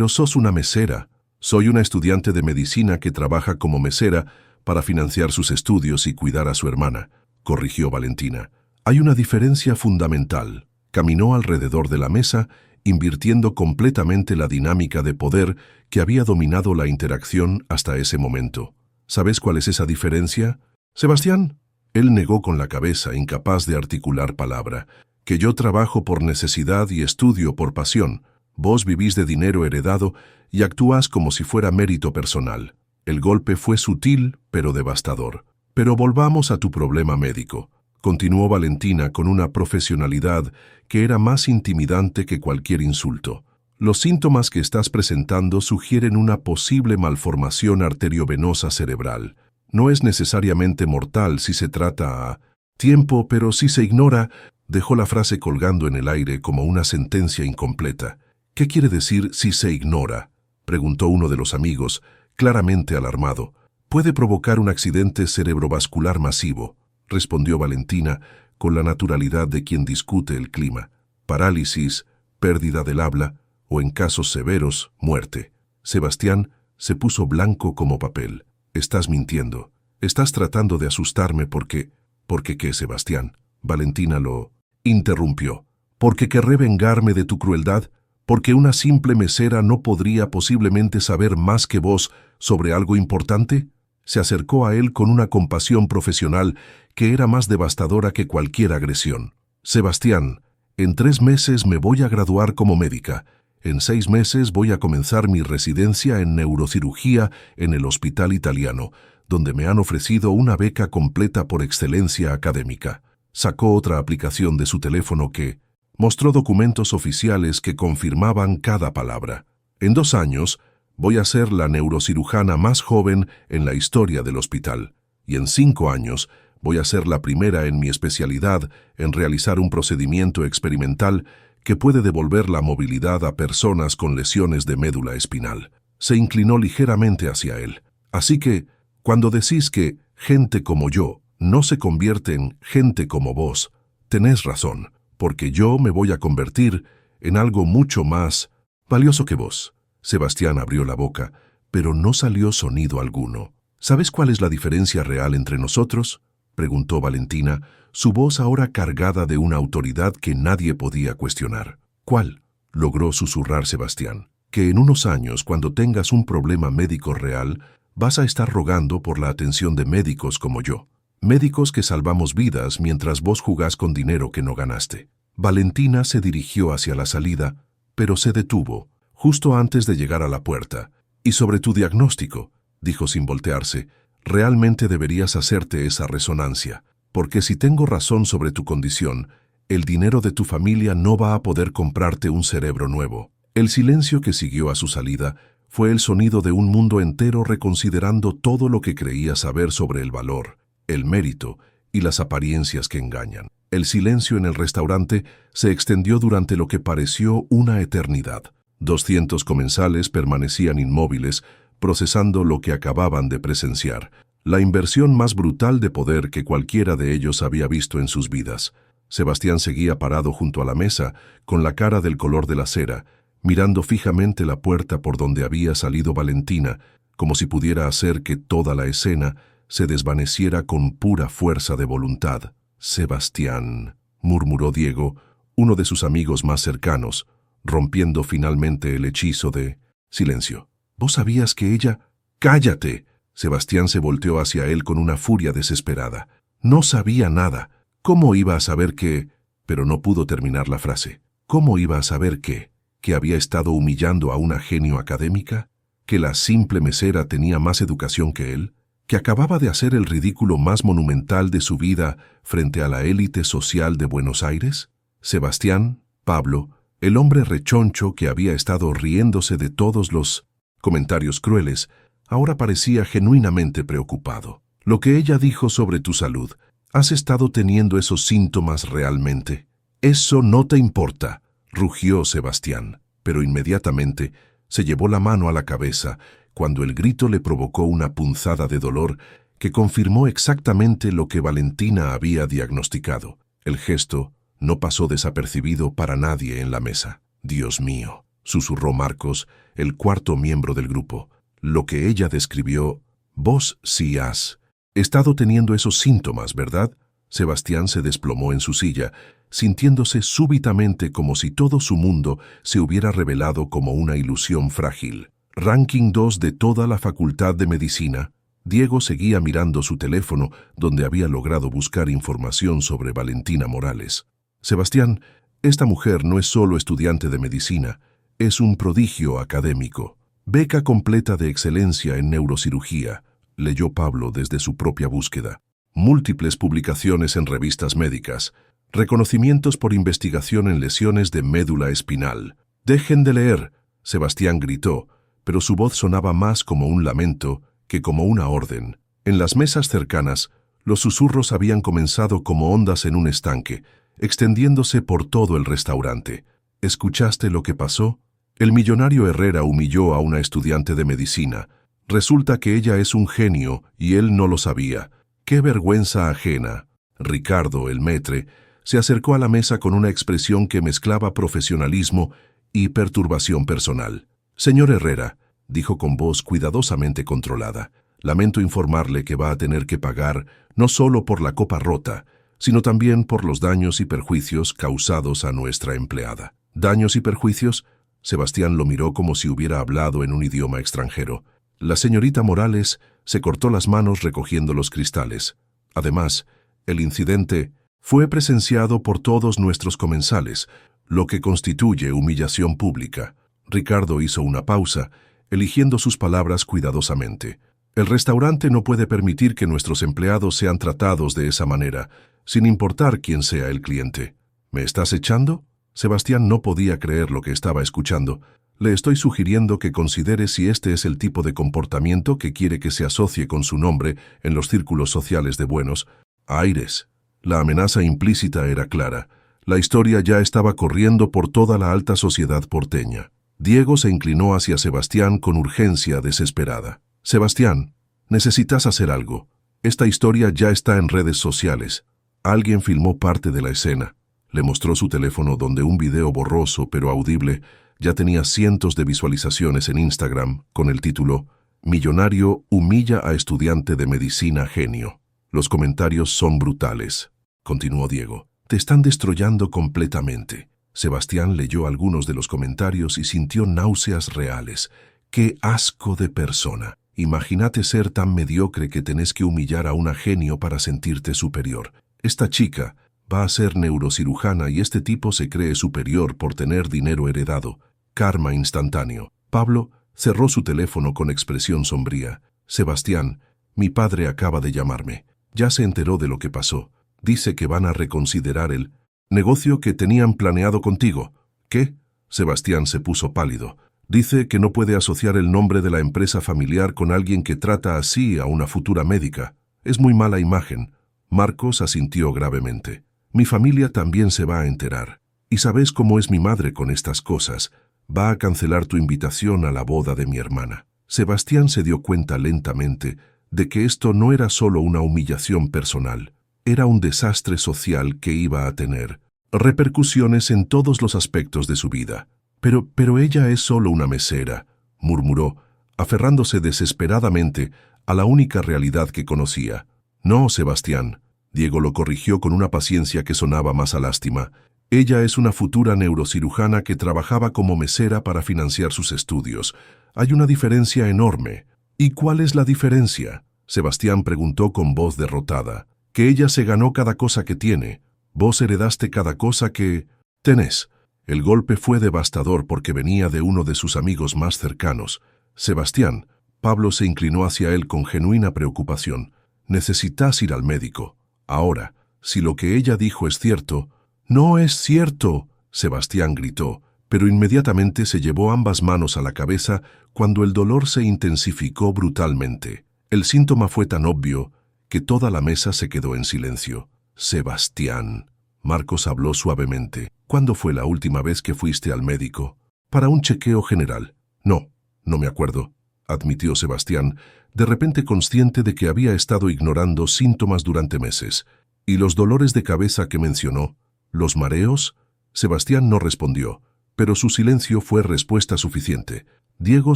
sos una mesera. Soy una estudiante de medicina que trabaja como mesera para financiar sus estudios y cuidar a su hermana, corrigió Valentina. Hay una diferencia fundamental. Caminó alrededor de la mesa, invirtiendo completamente la dinámica de poder que había dominado la interacción hasta ese momento. ¿Sabes cuál es esa diferencia, Sebastián? Él negó con la cabeza, incapaz de articular palabra. Que yo trabajo por necesidad y estudio por pasión. Vos vivís de dinero heredado y actúas como si fuera mérito personal. El golpe fue sutil, pero devastador. Pero volvamos a tu problema médico, continuó Valentina con una profesionalidad que era más intimidante que cualquier insulto. Los síntomas que estás presentando sugieren una posible malformación arteriovenosa cerebral. No es necesariamente mortal si se trata a tiempo, pero si se ignora, dejó la frase colgando en el aire como una sentencia incompleta. ¿Qué quiere decir si se ignora?, preguntó uno de los amigos, claramente alarmado. Puede provocar un accidente cerebrovascular masivo, respondió Valentina con la naturalidad de quien discute el clima. Parálisis, pérdida del habla o, en casos severos, muerte. Sebastián se puso blanco como papel. Estás mintiendo. Estás tratando de asustarme porque... ¿Por qué, Sebastián? Valentina lo interrumpió. ¿Porque querré vengarme de tu crueldad? ¿Porque una simple mesera no podría posiblemente saber más que vos sobre algo importante? Se acercó a él con una compasión profesional que era más devastadora que cualquier agresión. Sebastián, en 3 meses me voy a graduar como médica. En 6 meses voy a comenzar mi residencia en neurocirugía en el Hospital Italiano, donde me han ofrecido una beca completa por excelencia académica. Sacó otra aplicación de su teléfono que mostró documentos oficiales que confirmaban cada palabra. En 2 años, voy a ser la neurocirujana más joven en la historia del hospital. Y en 5 años, voy a ser la primera en mi especialidad en realizar un procedimiento experimental que puede devolver la movilidad a personas con lesiones de médula espinal. Se inclinó ligeramente hacia él. Así que, cuando decís que gente como yo no se convierte en gente como vos, tenés razón, porque yo me voy a convertir en algo mucho más valioso que vos. Sebastián abrió la boca, pero no salió sonido alguno. ¿Sabes cuál es la diferencia real entre nosotros?, preguntó Valentina, su voz ahora cargada de una autoridad que nadie podía cuestionar. ¿Cuál?, logró susurrar Sebastián. Que en unos años, cuando tengas un problema médico real, vas a estar rogando por la atención de médicos como yo. Médicos que salvamos vidas mientras vos jugás con dinero que no ganaste. Valentina se dirigió hacia la salida, pero se detuvo, justo antes de llegar a la puerta. Y sobre tu diagnóstico, dijo sin voltearse, realmente deberías hacerte esa resonancia, porque si tengo razón sobre tu condición, el dinero de tu familia no va a poder comprarte un cerebro nuevo. El silencio que siguió a su salida fue el sonido de un mundo entero reconsiderando todo lo que creía saber sobre el valor, el mérito y las apariencias que engañan. El silencio en el restaurante se extendió durante lo que pareció una eternidad. 200 comensales permanecían inmóviles, procesando lo que acababan de presenciar, la inversión más brutal de poder que cualquiera de ellos había visto en sus vidas. Sebastián seguía parado junto a la mesa, con la cara del color de la cera, mirando fijamente la puerta por donde había salido Valentina, como si pudiera hacer que toda la escena se desvaneciera con pura fuerza de voluntad. Sebastián, murmuró Diego, uno de sus amigos más cercanos, rompiendo finalmente el hechizo de silencio. ¿Vos sabías que ella...? ¡Cállate! Sebastián se volteó hacia él con una furia desesperada. No sabía nada. ¿Cómo iba a saber que...? Pero no pudo terminar la frase. ¿Cómo iba a saber qué? ¿Que había estado humillando a una genio académica? ¿Que la simple mesera tenía más educación que él? ¿Que acababa de hacer el ridículo más monumental de su vida frente a la élite social de Buenos Aires? Sebastián, Pablo, el hombre rechoncho que había estado riéndose de todos los comentarios crueles, ahora parecía genuinamente preocupado. Lo que ella dijo sobre tu salud, ¿has estado teniendo esos síntomas realmente? Eso no te importa, rugió Sebastián, pero inmediatamente se llevó la mano a la cabeza cuando el grito le provocó una punzada de dolor que confirmó exactamente lo que Valentina había diagnosticado. El gesto no pasó desapercibido para nadie en la mesa. «Dios mío», susurró Marcos, el cuarto miembro del grupo. «Lo que ella describió, vos sí has estado teniendo esos síntomas, ¿verdad?» Sebastián se desplomó en su silla, sintiéndose súbitamente como si todo su mundo se hubiera revelado como una ilusión frágil. Ranking 2 de toda la Facultad de Medicina. Diego seguía mirando su teléfono, donde había logrado buscar información sobre Valentina Morales. «Sebastián, esta mujer no es solo estudiante de medicina, es un prodigio académico. Beca completa de excelencia en neurocirugía», leyó Pablo desde su propia búsqueda. «Múltiples publicaciones en revistas médicas. Reconocimientos por investigación en lesiones de médula espinal». «Dejen de leer», Sebastián gritó, pero su voz sonaba más como un lamento que como una orden. En las mesas cercanas, los susurros habían comenzado como ondas en un estanque, extendiéndose por todo el restaurante. «¿Escuchaste lo que pasó? El millonario Herrera humilló a una estudiante de medicina. Resulta que ella es un genio y él no lo sabía. ¡Qué vergüenza ajena!». Ricardo, el maître, se acercó a la mesa con una expresión que mezclaba profesionalismo y perturbación personal. «Señor Herrera», dijo con voz cuidadosamente controlada, «lamento informarle que va a tener que pagar no solo por la copa rota, sino también por los daños y perjuicios causados a nuestra empleada». «¿Daños y perjuicios?». Sebastián lo miró como si hubiera hablado en un idioma extranjero. La señorita Morales se cortó las manos recogiendo los cristales. Además, el incidente fue presenciado por todos nuestros comensales, lo que constituye humillación pública. Ricardo hizo una pausa, eligiendo sus palabras cuidadosamente. «El restaurante no puede permitir que nuestros empleados sean tratados de esa manera, sin importar quién sea el cliente». «¿Me estás echando?». Sebastián no podía creer lo que estaba escuchando. «Le estoy sugiriendo que considere si este es el tipo de comportamiento que quiere que se asocie con su nombre en los círculos sociales de Buenos Aires». La amenaza implícita era clara. La historia ya estaba corriendo por toda la alta sociedad porteña. Diego se inclinó hacia Sebastián con urgencia desesperada. «Sebastián, necesitas hacer algo. Esta historia ya está en redes sociales. Alguien filmó parte de la escena». Le mostró su teléfono donde un video borroso pero audible ya tenía cientos de visualizaciones en Instagram con el título «Millonario humilla a estudiante de medicina genio». «Los comentarios son brutales», continuó Diego. «Te están destruyendo completamente». Sebastián leyó algunos de los comentarios y sintió náuseas reales. «¡Qué asco de persona! Imagínate ser tan mediocre que tenés que humillar a una genio para sentirte superior. Esta chica va a ser neurocirujana y este tipo se cree superior por tener dinero heredado. Karma instantáneo». Pablo cerró su teléfono con expresión sombría. «Sebastián, mi padre acaba de llamarme. Ya se enteró de lo que pasó. Dice que van a reconsiderar el negocio que tenían planeado contigo». «¿Qué?». Sebastián se puso pálido. «Dice que no puede asociar el nombre de la empresa familiar con alguien que trata así a una futura médica. Es muy mala imagen». Marcos asintió gravemente. «Mi familia también se va a enterar. Y sabes cómo es mi madre con estas cosas. Va a cancelar tu invitación a la boda de mi hermana». Sebastián se dio cuenta lentamente de que esto no era solo una humillación personal. Era un desastre social que iba a tener repercusiones en todos los aspectos de su vida. Pero ella es solo una mesera», murmuró, aferrándose desesperadamente a la única realidad que conocía. «No, Sebastián», Diego lo corrigió con una paciencia que sonaba más a lástima. «Ella es una futura neurocirujana que trabajaba como mesera para financiar sus estudios. Hay una diferencia enorme». «¿Y cuál es la diferencia?», Sebastián preguntó con voz derrotada. «Que ella se ganó cada cosa que tiene. Vos heredaste cada cosa que tenés». El golpe fue devastador porque venía de uno de sus amigos más cercanos. «Sebastián», Pablo se inclinó hacia él con genuina preocupación. «Necesitas ir al médico. Ahora, si lo que ella dijo es cierto». «No es cierto», Sebastián gritó, pero inmediatamente se llevó ambas manos a la cabeza cuando el dolor se intensificó brutalmente. El síntoma fue tan obvio que toda la mesa se quedó en silencio. «Sebastián», Marcos habló suavemente, «¿cuándo fue la última vez que fuiste al médico?» «Para un chequeo general». «No, no me acuerdo». admitió Sebastián, de repente consciente de que había estado ignorando síntomas durante meses. ¿Y los dolores de cabeza que mencionó? ¿Los mareos? Sebastián no respondió, pero su silencio fue respuesta suficiente. Diego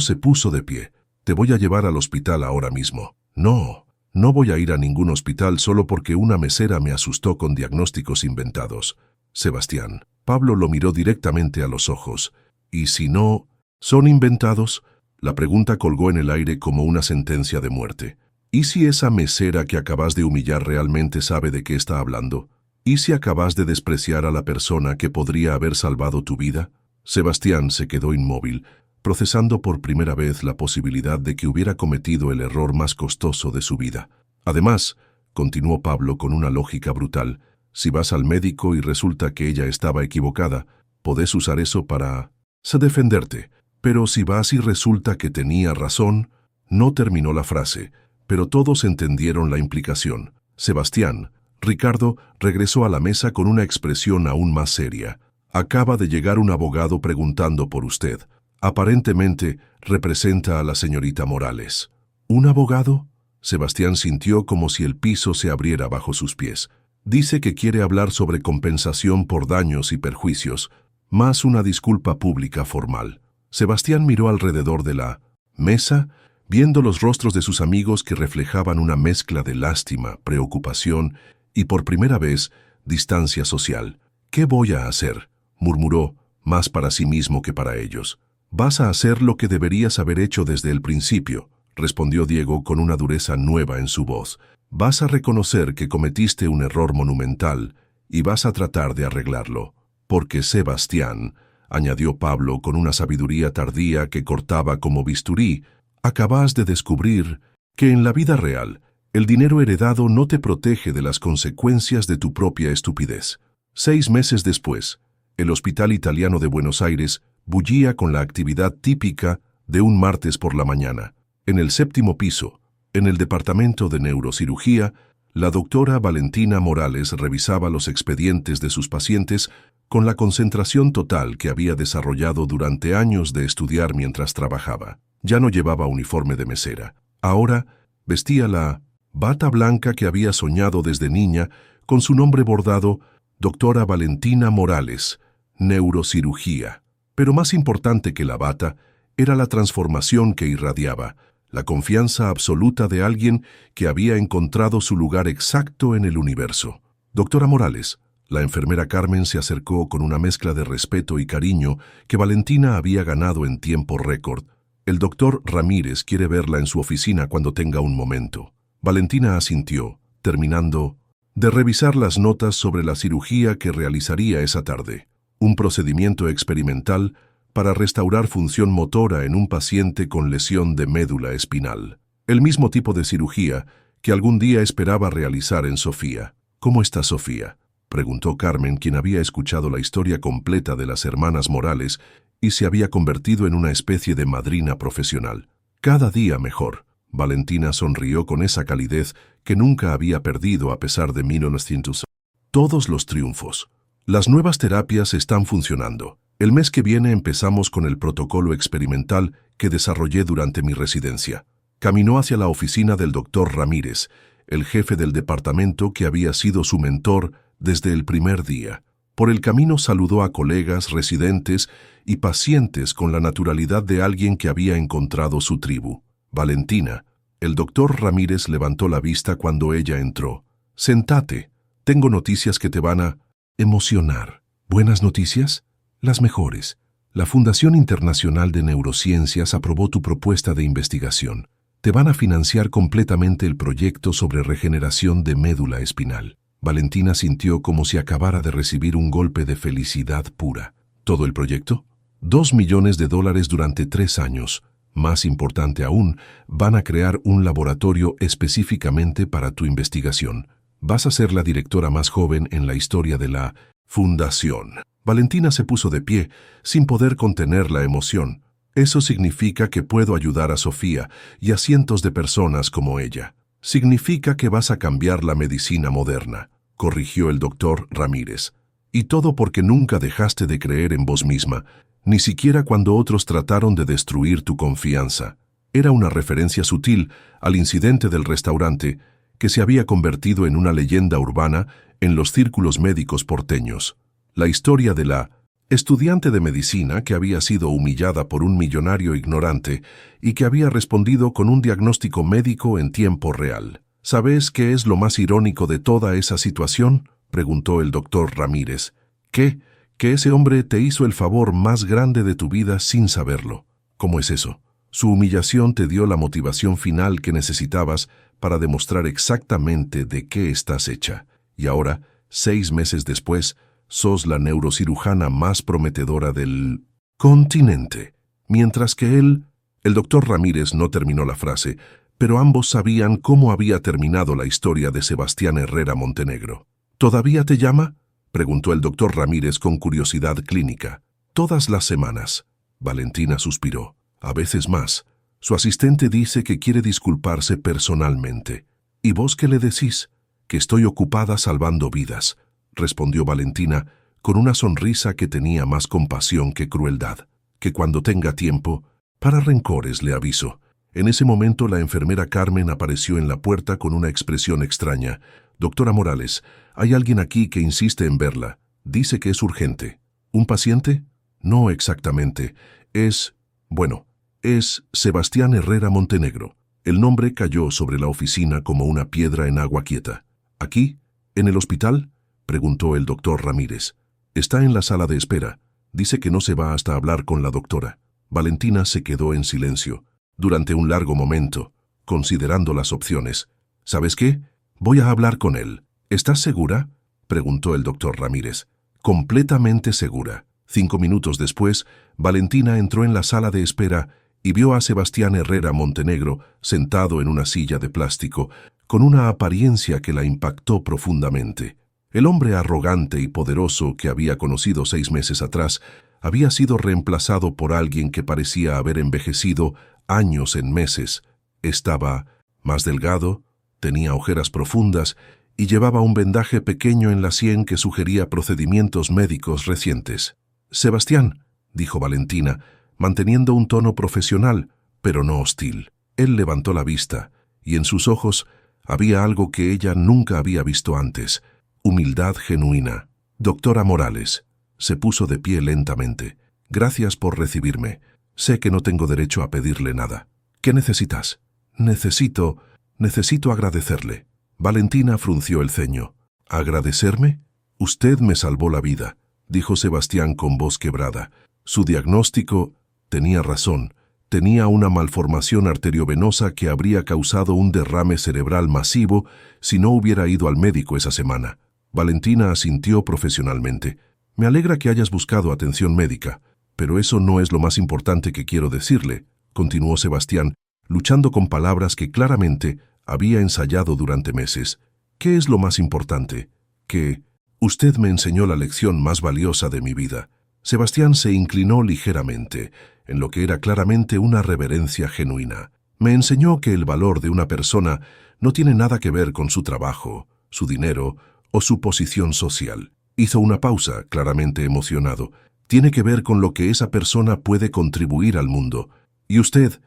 se puso de pie. Te voy a llevar al hospital ahora mismo. No, no voy a ir a ningún hospital solo porque una mesera me asustó con diagnósticos inventados. Sebastián. Pablo lo miró directamente a los ojos. ¿Y si no son inventados? La pregunta colgó en el aire como una sentencia de muerte. ¿Y si esa mesera que acabas de humillar realmente sabe de qué está hablando? ¿Y si acabas de despreciar a la persona que podría haber salvado tu vida? Sebastián se quedó inmóvil, procesando por primera vez la posibilidad de que hubiera cometido el error más costoso de su vida. Además, continuó Pablo con una lógica brutal, si vas al médico y resulta que ella estaba equivocada, podés usar eso para defenderte. Pero si vas y resulta que tenía razón, no terminó la frase, pero todos entendieron la implicación. Sebastián, Ricardo, regresó a la mesa con una expresión aún más seria. Acaba de llegar un abogado preguntando por usted. Aparentemente, representa a la señorita Morales. ¿Un abogado? Sebastián sintió como si el piso se abriera bajo sus pies. Dice que quiere hablar sobre compensación por daños y perjuicios, más una disculpa pública formal. Sebastián miró alrededor de la mesa, viendo los rostros de sus amigos que reflejaban una mezcla de lástima, preocupación y, por primera vez, distancia social. ¿Qué voy a hacer?, murmuró, más para sí mismo que para ellos. Vas a hacer lo que deberías haber hecho desde el principio, respondió Diego con una dureza nueva en su voz. Vas a reconocer que cometiste un error monumental y vas a tratar de arreglarlo. Porque Sebastián, añadió Pablo con una sabiduría tardía que cortaba como bisturí, acabas de descubrir que en la vida real el dinero heredado no te protege de las consecuencias de tu propia estupidez. 6 meses después, el Hospital Italiano de Buenos Aires bullía con la actividad típica de un martes por la mañana. En el 7º piso, en el departamento de neurocirugía, la doctora Valentina Morales revisaba los expedientes de sus pacientes con la concentración total que había desarrollado durante años de estudiar mientras trabajaba. Ya no llevaba uniforme de mesera. Ahora vestía la bata blanca que había soñado desde niña con su nombre bordado, doctora Valentina Morales, neurocirugía. Pero más importante que la bata era la transformación que irradiaba, la confianza absoluta de alguien que había encontrado su lugar exacto en el universo. Doctora Morales, la enfermera Carmen se acercó con una mezcla de respeto y cariño que Valentina había ganado en tiempo récord. El doctor Ramírez quiere verla en su oficina cuando tenga un momento. Valentina asintió, terminando de revisar las notas sobre la cirugía que realizaría esa tarde. Un procedimiento experimental para restaurar función motora en un paciente con lesión de médula espinal. El mismo tipo de cirugía que algún día esperaba realizar en Sofía. ¿Cómo está Sofía?, preguntó Carmen, quien había escuchado la historia completa de las hermanas Morales y se había convertido en una especie de madrina profesional. Cada día mejor. Valentina sonrió con esa calidez que nunca había perdido a pesar de 1900. Todos los triunfos. Las nuevas terapias están funcionando. El mes que viene empezamos con el protocolo experimental que desarrollé durante mi residencia. Caminó hacia la oficina del doctor Ramírez, el jefe del departamento que había sido su mentor desde el primer día. Por el camino saludó a colegas, residentes y pacientes con la naturalidad de alguien que había encontrado su tribu. Valentina, el doctor Ramírez levantó la vista cuando ella entró. Sentate, tengo noticias que te van a emocionar. ¿Buenas noticias? Las mejores. La Fundación Internacional de Neurociencias aprobó tu propuesta de investigación. Te van a financiar completamente el proyecto sobre regeneración de médula espinal. Valentina sintió como si acabara de recibir un golpe de felicidad pura. ¿Todo el proyecto? $2 millones durante 3 años. Más importante aún, van a crear un laboratorio específicamente para tu investigación. Vas a ser la directora más joven en la historia de la fundación. Valentina se puso de pie, sin poder contener la emoción. Eso significa que puedo ayudar a Sofía y a cientos de personas como ella. Significa que vas a cambiar la medicina moderna, corrigió el doctor Ramírez. Y todo porque nunca dejaste de creer en vos misma, ni siquiera cuando otros trataron de destruir tu confianza. Era una referencia sutil al incidente del restaurante que se había convertido en una leyenda urbana en los círculos médicos porteños. La historia de la estudiante de medicina que había sido humillada por un millonario ignorante y que había respondido con un diagnóstico médico en tiempo real. ¿Sabes qué es lo más irónico de toda esa situación?, preguntó el doctor Ramírez. Que ese hombre te hizo el favor más grande de tu vida sin saberlo. ¿Cómo es eso? Su humillación te dio la motivación final que necesitabas para demostrar exactamente de qué estás hecha. Y ahora, 6 meses después, sos la neurocirujana más prometedora del continente. Mientras que el doctor Ramírez no terminó la frase, pero ambos sabían cómo había terminado la historia de Sebastián Herrera Montenegro. ¿Todavía te llama?, preguntó el doctor Ramírez con curiosidad clínica. Todas las semanas. Valentina suspiró. A veces más. Su asistente dice que quiere disculparse personalmente. ¿Y vos qué le decís? Que estoy ocupada salvando vidas, respondió Valentina con una sonrisa que tenía más compasión que crueldad. Que cuando tenga tiempo, para rencores, le aviso. En ese momento la enfermera Carmen apareció en la puerta con una expresión extraña. Doctora Morales, hay alguien aquí que insiste en verla. Dice que es urgente. ¿Un paciente? No exactamente. Es Sebastián Herrera Montenegro. El nombre cayó sobre la oficina como una piedra en agua quieta. ¿Aquí? ¿En el hospital?, preguntó el doctor Ramírez. Está en la sala de espera. Dice que no se va hasta hablar con la doctora. Valentina se quedó en silencio, durante un largo momento, considerando las opciones. ¿Sabes qué? Voy a hablar con él. ¿Estás segura?, preguntó el doctor Ramírez. Completamente segura. 5 minutos después, Valentina entró en la sala de espera y vio a Sebastián Herrera Montenegro sentado en una silla de plástico, con una apariencia que la impactó profundamente. El hombre arrogante y poderoso que había conocido 6 meses atrás había sido reemplazado por alguien que parecía haber envejecido años en meses. Estaba más delgado, tenía ojeras profundas y llevaba un vendaje pequeño en la sien que sugería procedimientos médicos recientes. «Sebastián», dijo Valentina, manteniendo un tono profesional, pero no hostil. Él levantó la vista, y en sus ojos había algo que ella nunca había visto antes: humildad genuina. «Doctora Morales», se puso de pie lentamente. «Gracias por recibirme. Sé que no tengo derecho a pedirle nada. ¿Qué necesitas?» Necesito agradecerle». Valentina frunció el ceño. «¿Agradecerme? Usted me salvó la vida», dijo Sebastián con voz quebrada. Su diagnóstico tenía razón. Tenía una malformación arteriovenosa que habría causado un derrame cerebral masivo si no hubiera ido al médico esa semana. Valentina asintió profesionalmente. «Mealegra que hayas buscado atención médica, pero eso no es lo más importante que quiero decirle», continuó Sebastián, luchando con palabras que claramente había ensayado durante meses. «¿Qué es lo más importante? Que usted me enseñó la lección más valiosa de mi vida». Sebastián se inclinó ligeramente, en lo que era claramente una reverencia genuina. «Me enseñó que el valor de una persona no tiene nada que ver con su trabajo, su dinero o su posición social». Hizo una pausa, claramente emocionado. «Tiene que ver con lo que esa persona puede contribuir al mundo. Y usted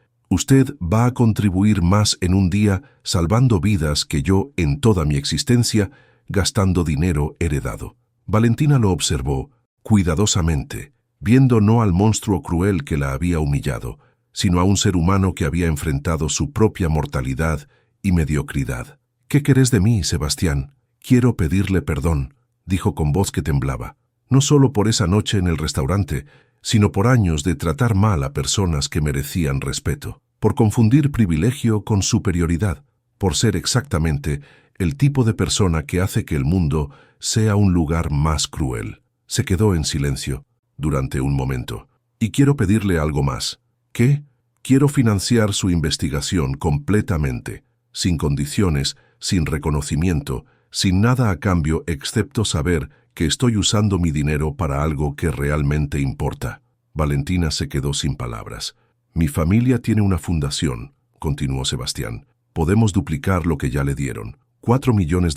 va a contribuir más en un día salvando vidas que yo en toda mi existencia gastando dinero heredado». Valentina lo observó cuidadosamente, viendo no al monstruo cruel que la había humillado, sino a un ser humano que había enfrentado su propia mortalidad y mediocridad. «¿Qué querés de mí, Sebastián?» «Quiero pedirle perdón», dijo con voz que temblaba. «No solo por esa noche en el restaurante, sino por años de tratar mal a personas que merecían respeto, por confundir privilegio con superioridad, por ser exactamente el tipo de persona que hace que el mundo sea un lugar más cruel». Se quedó en silencio durante un momento. «Y quiero pedirle algo más». «¿Qué?» «Quiero financiar su investigación completamente, sin condiciones, sin reconocimiento, sin nada a cambio excepto saber que estoy usando mi dinero para algo que realmente importa». Valentina se quedó sin palabras. «Mi familia tiene una fundación», continuó Sebastián. «Podemos duplicar lo que ya le dieron. $4 millones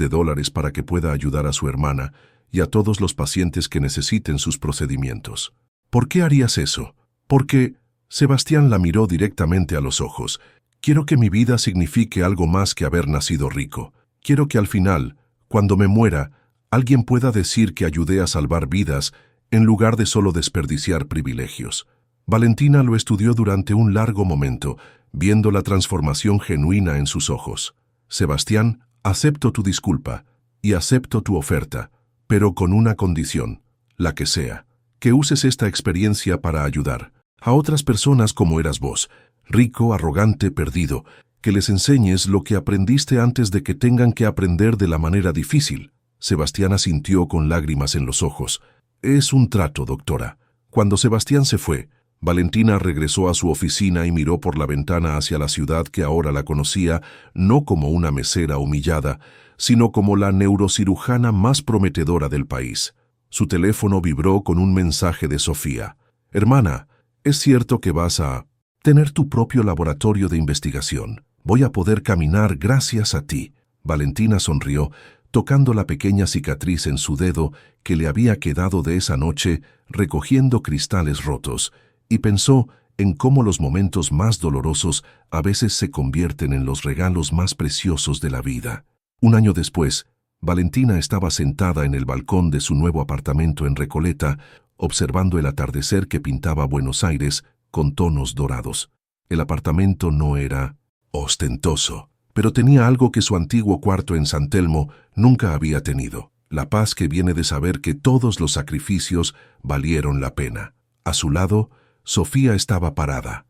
para que pueda ayudar a su hermana y a todos los pacientes que necesiten sus procedimientos». «¿Por qué harías eso?» «Porque...» Sebastián la miró directamente a los ojos. Quiero que mi vida signifique algo más que haber nacido rico. Quiero que al final, cuando me muera, alguien pueda decir que ayudé a salvar vidas en lugar de solo desperdiciar privilegios. Valentina lo estudió durante un largo momento, viendo la transformación genuina en sus ojos. Sebastián, acepto tu disculpa y acepto tu oferta, pero con una condición, la que sea, que uses esta experiencia para ayudar a otras personas como eras vos, rico, arrogante, perdido, que les enseñes lo que aprendiste antes de que tengan que aprender de la manera difícil. Sebastián asintió con lágrimas en los ojos. Es un trato, doctora. Cuando Sebastián se fue, Valentina regresó a su oficina y miró por la ventana hacia la ciudad que ahora la conocía no como una mesera humillada, sino como la neurocirujana más prometedora del país. Su teléfono vibró con un mensaje de Sofía. Hermana, es cierto que vas a tener tu propio laboratorio de investigación. Voy a poder caminar gracias a ti. Valentina sonrió, tocando la pequeña cicatriz en su dedo que le había quedado de esa noche recogiendo cristales rotos, y pensó en cómo los momentos más dolorosos a veces se convierten en los regalos más preciosos de la vida. Un año después, Valentina estaba sentada en el balcón de su nuevo apartamento en Recoleta, observando el atardecer que pintaba Buenos Aires con tonos dorados. El apartamento no era ostentoso, pero tenía algo que su antiguo cuarto en San Telmo nunca había tenido: la paz que viene de saber que todos los sacrificios valieron la pena. A su lado, Sofía estaba parada.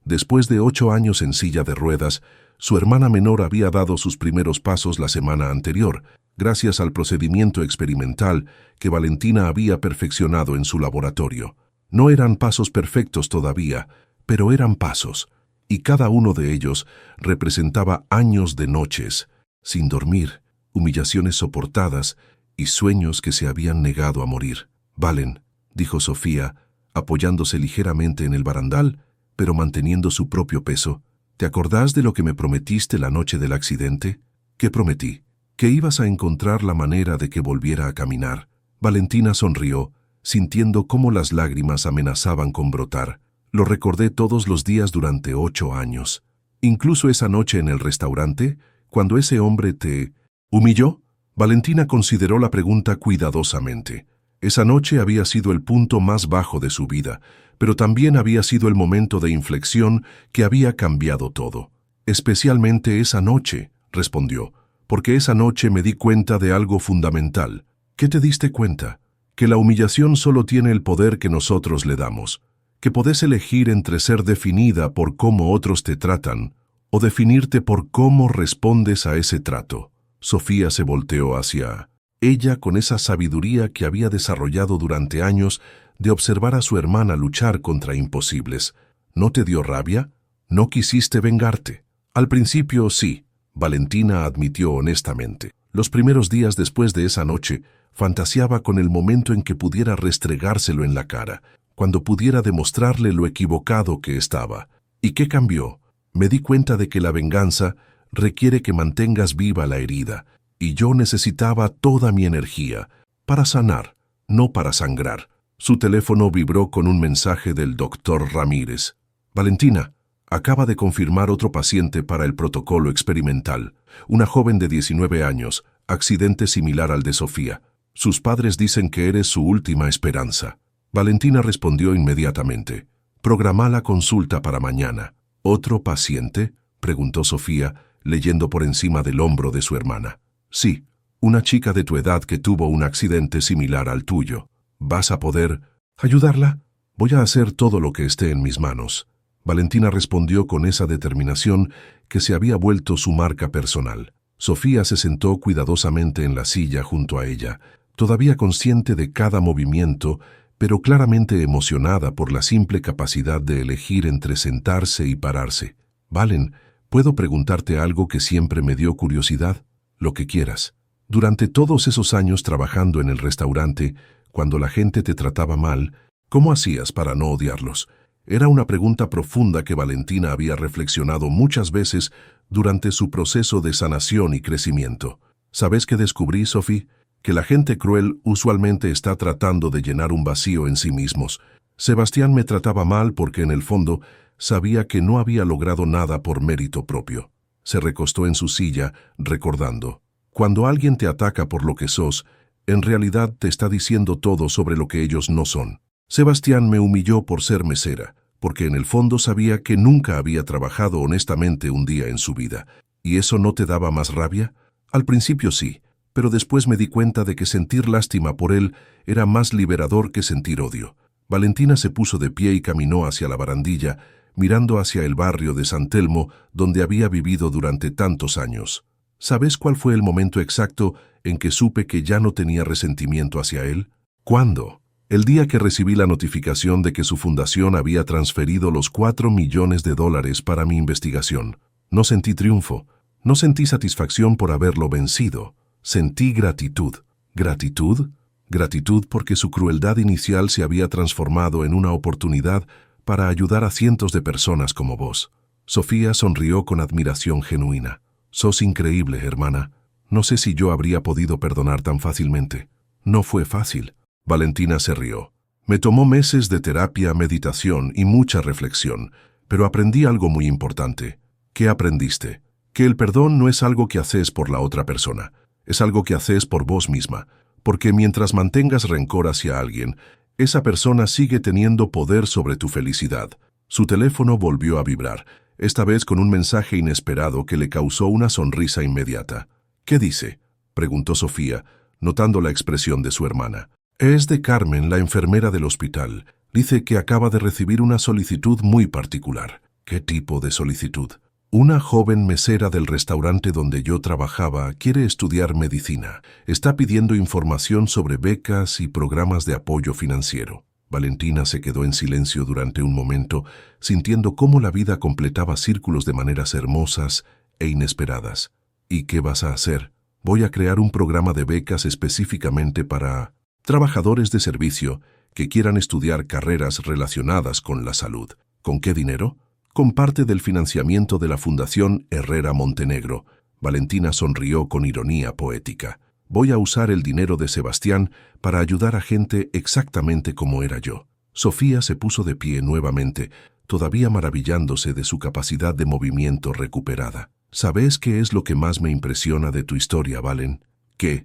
Después de 8 años en silla de ruedas, su hermana menor había dado sus primeros pasos la semana anterior, gracias al procedimiento experimental que Valentina había perfeccionado en su laboratorio. No eran pasos perfectos todavía, pero eran pasos, y cada uno de ellos representaba años de noches, sin dormir, humillaciones soportadas y sueños que se habían negado a morir. Valen, dijo Sofía, apoyándose ligeramente en el barandal, pero manteniendo su propio peso. ¿Te acordás de lo que me prometiste la noche del accidente? ¿Qué prometí? Que ibas a encontrar la manera de que volviera a caminar. Valentina sonrió, sintiendo cómo las lágrimas amenazaban con brotar. Lo recordé todos los días durante 8 años. Incluso esa noche en el restaurante, cuando ese hombre te humilló. Valentina consideró la pregunta cuidadosamente. Esa noche había sido el punto más bajo de su vida, pero también había sido el momento de inflexión que había cambiado todo. Especialmente esa noche, respondió, porque esa noche me di cuenta de algo fundamental. ¿Qué te diste cuenta? Que la humillación solo tiene el poder que nosotros le damos, que podés elegir entre ser definida por cómo otros te tratan o definirte por cómo respondes a ese trato. Sofía se volteó hacia ella con esa sabiduría que había desarrollado durante años de observar a su hermana luchar contra imposibles. ¿No te dio rabia? ¿No quisiste vengarte? Al principio sí, Valentina admitió honestamente. Los primeros días después de esa noche, fantaseaba con el momento en que pudiera restregárselo en la cara, cuando pudiera demostrarle lo equivocado que estaba. ¿Y qué cambió? Me di cuenta de que la venganza requiere que mantengas viva la herida, y yo necesitaba toda mi energía para sanar, no para sangrar. Su teléfono vibró con un mensaje del doctor Ramírez. Valentina, acaba de confirmar otro paciente para el protocolo experimental, una joven de 19 años, accidente similar al de Sofía. Sus padres dicen que eres su última esperanza. Valentina respondió inmediatamente. Programá la consulta para mañana. ¿Otro paciente?, preguntó Sofía, leyendo por encima del hombro de su hermana. Sí, una chica de tu edad que tuvo un accidente similar al tuyo. ¿Vas a poder ayudarla? Voy a hacer todo lo que esté en mis manos. Valentina respondió con esa determinación que se había vuelto su marca personal. Sofía se sentó cuidadosamente en la silla junto a ella, todavía consciente de cada movimiento, pero claramente emocionada por la simple capacidad de elegir entre sentarse y pararse. Valen, ¿puedo preguntarte algo que siempre me dio curiosidad? Lo que quieras. Durante todos esos años trabajando en el restaurante, cuando la gente te trataba mal, ¿cómo hacías para no odiarlos? Era una pregunta profunda que Valentina había reflexionado muchas veces durante su proceso de sanación y crecimiento. ¿Sabes qué descubrí, Sophie? Que la gente cruel usualmente está tratando de llenar un vacío en sí mismos. Sebastián me trataba mal porque en el fondo sabía que no había logrado nada por mérito propio. Se recostó en su silla, recordando. Cuando alguien te ataca por lo que sos, en realidad te está diciendo todo sobre lo que ellos no son. Sebastián me humilló por ser mesera, porque en el fondo sabía que nunca había trabajado honestamente un día en su vida. ¿Y eso no te daba más rabia? Al principio sí, pero después me di cuenta de que sentir lástima por él era más liberador que sentir odio. Valentina se puso de pie y caminó hacia la barandilla, mirando hacia el barrio de San Telmo, donde había vivido durante tantos años. ¿Sabes cuál fue el momento exacto en que supe que ya no tenía resentimiento hacia él? ¿Cuándo? El día que recibí la notificación de que su fundación había transferido los 4 millones de dólares para mi investigación. No sentí triunfo, no sentí satisfacción por haberlo vencido. Sentí gratitud. ¿Gratitud? Gratitud porque su crueldad inicial se había transformado en una oportunidad para ayudar a cientos de personas como vos. Sofía sonrió con admiración genuina. Sos increíble, hermana. No sé si yo habría podido perdonar tan fácilmente. No fue fácil. Valentina se rió. Me tomó meses de terapia, meditación y mucha reflexión, pero aprendí algo muy importante. ¿Qué aprendiste? Que el perdón no es algo que haces por la otra persona, es algo que haces por vos misma, porque mientras mantengas rencor hacia alguien, esa persona sigue teniendo poder sobre tu felicidad. Su teléfono volvió a vibrar, esta vez con un mensaje inesperado que le causó una sonrisa inmediata. ¿Qué dice?, preguntó Sofía, notando la expresión de su hermana. Es de Carmen, la enfermera del hospital. Dice que acaba de recibir una solicitud muy particular. ¿Qué tipo de solicitud? Una joven mesera del restaurante donde yo trabajaba quiere estudiar medicina. Está pidiendo información sobre becas y programas de apoyo financiero. Valentina se quedó en silencio durante un momento, sintiendo cómo la vida completaba círculos de maneras hermosas e inesperadas. ¿Y qué vas a hacer? Voy a crear un programa de becas específicamente para trabajadores de servicio que quieran estudiar carreras relacionadas con la salud. ¿Con qué dinero? Con parte del financiamiento de la Fundación Herrera Montenegro. Valentina sonrió con ironía poética. Voy a usar el dinero de Sebastián para ayudar a gente exactamente como era yo. Sofía se puso de pie nuevamente, todavía maravillándose de su capacidad de movimiento recuperada. ¿Sabes qué es lo que más me impresiona de tu historia, Valen? Que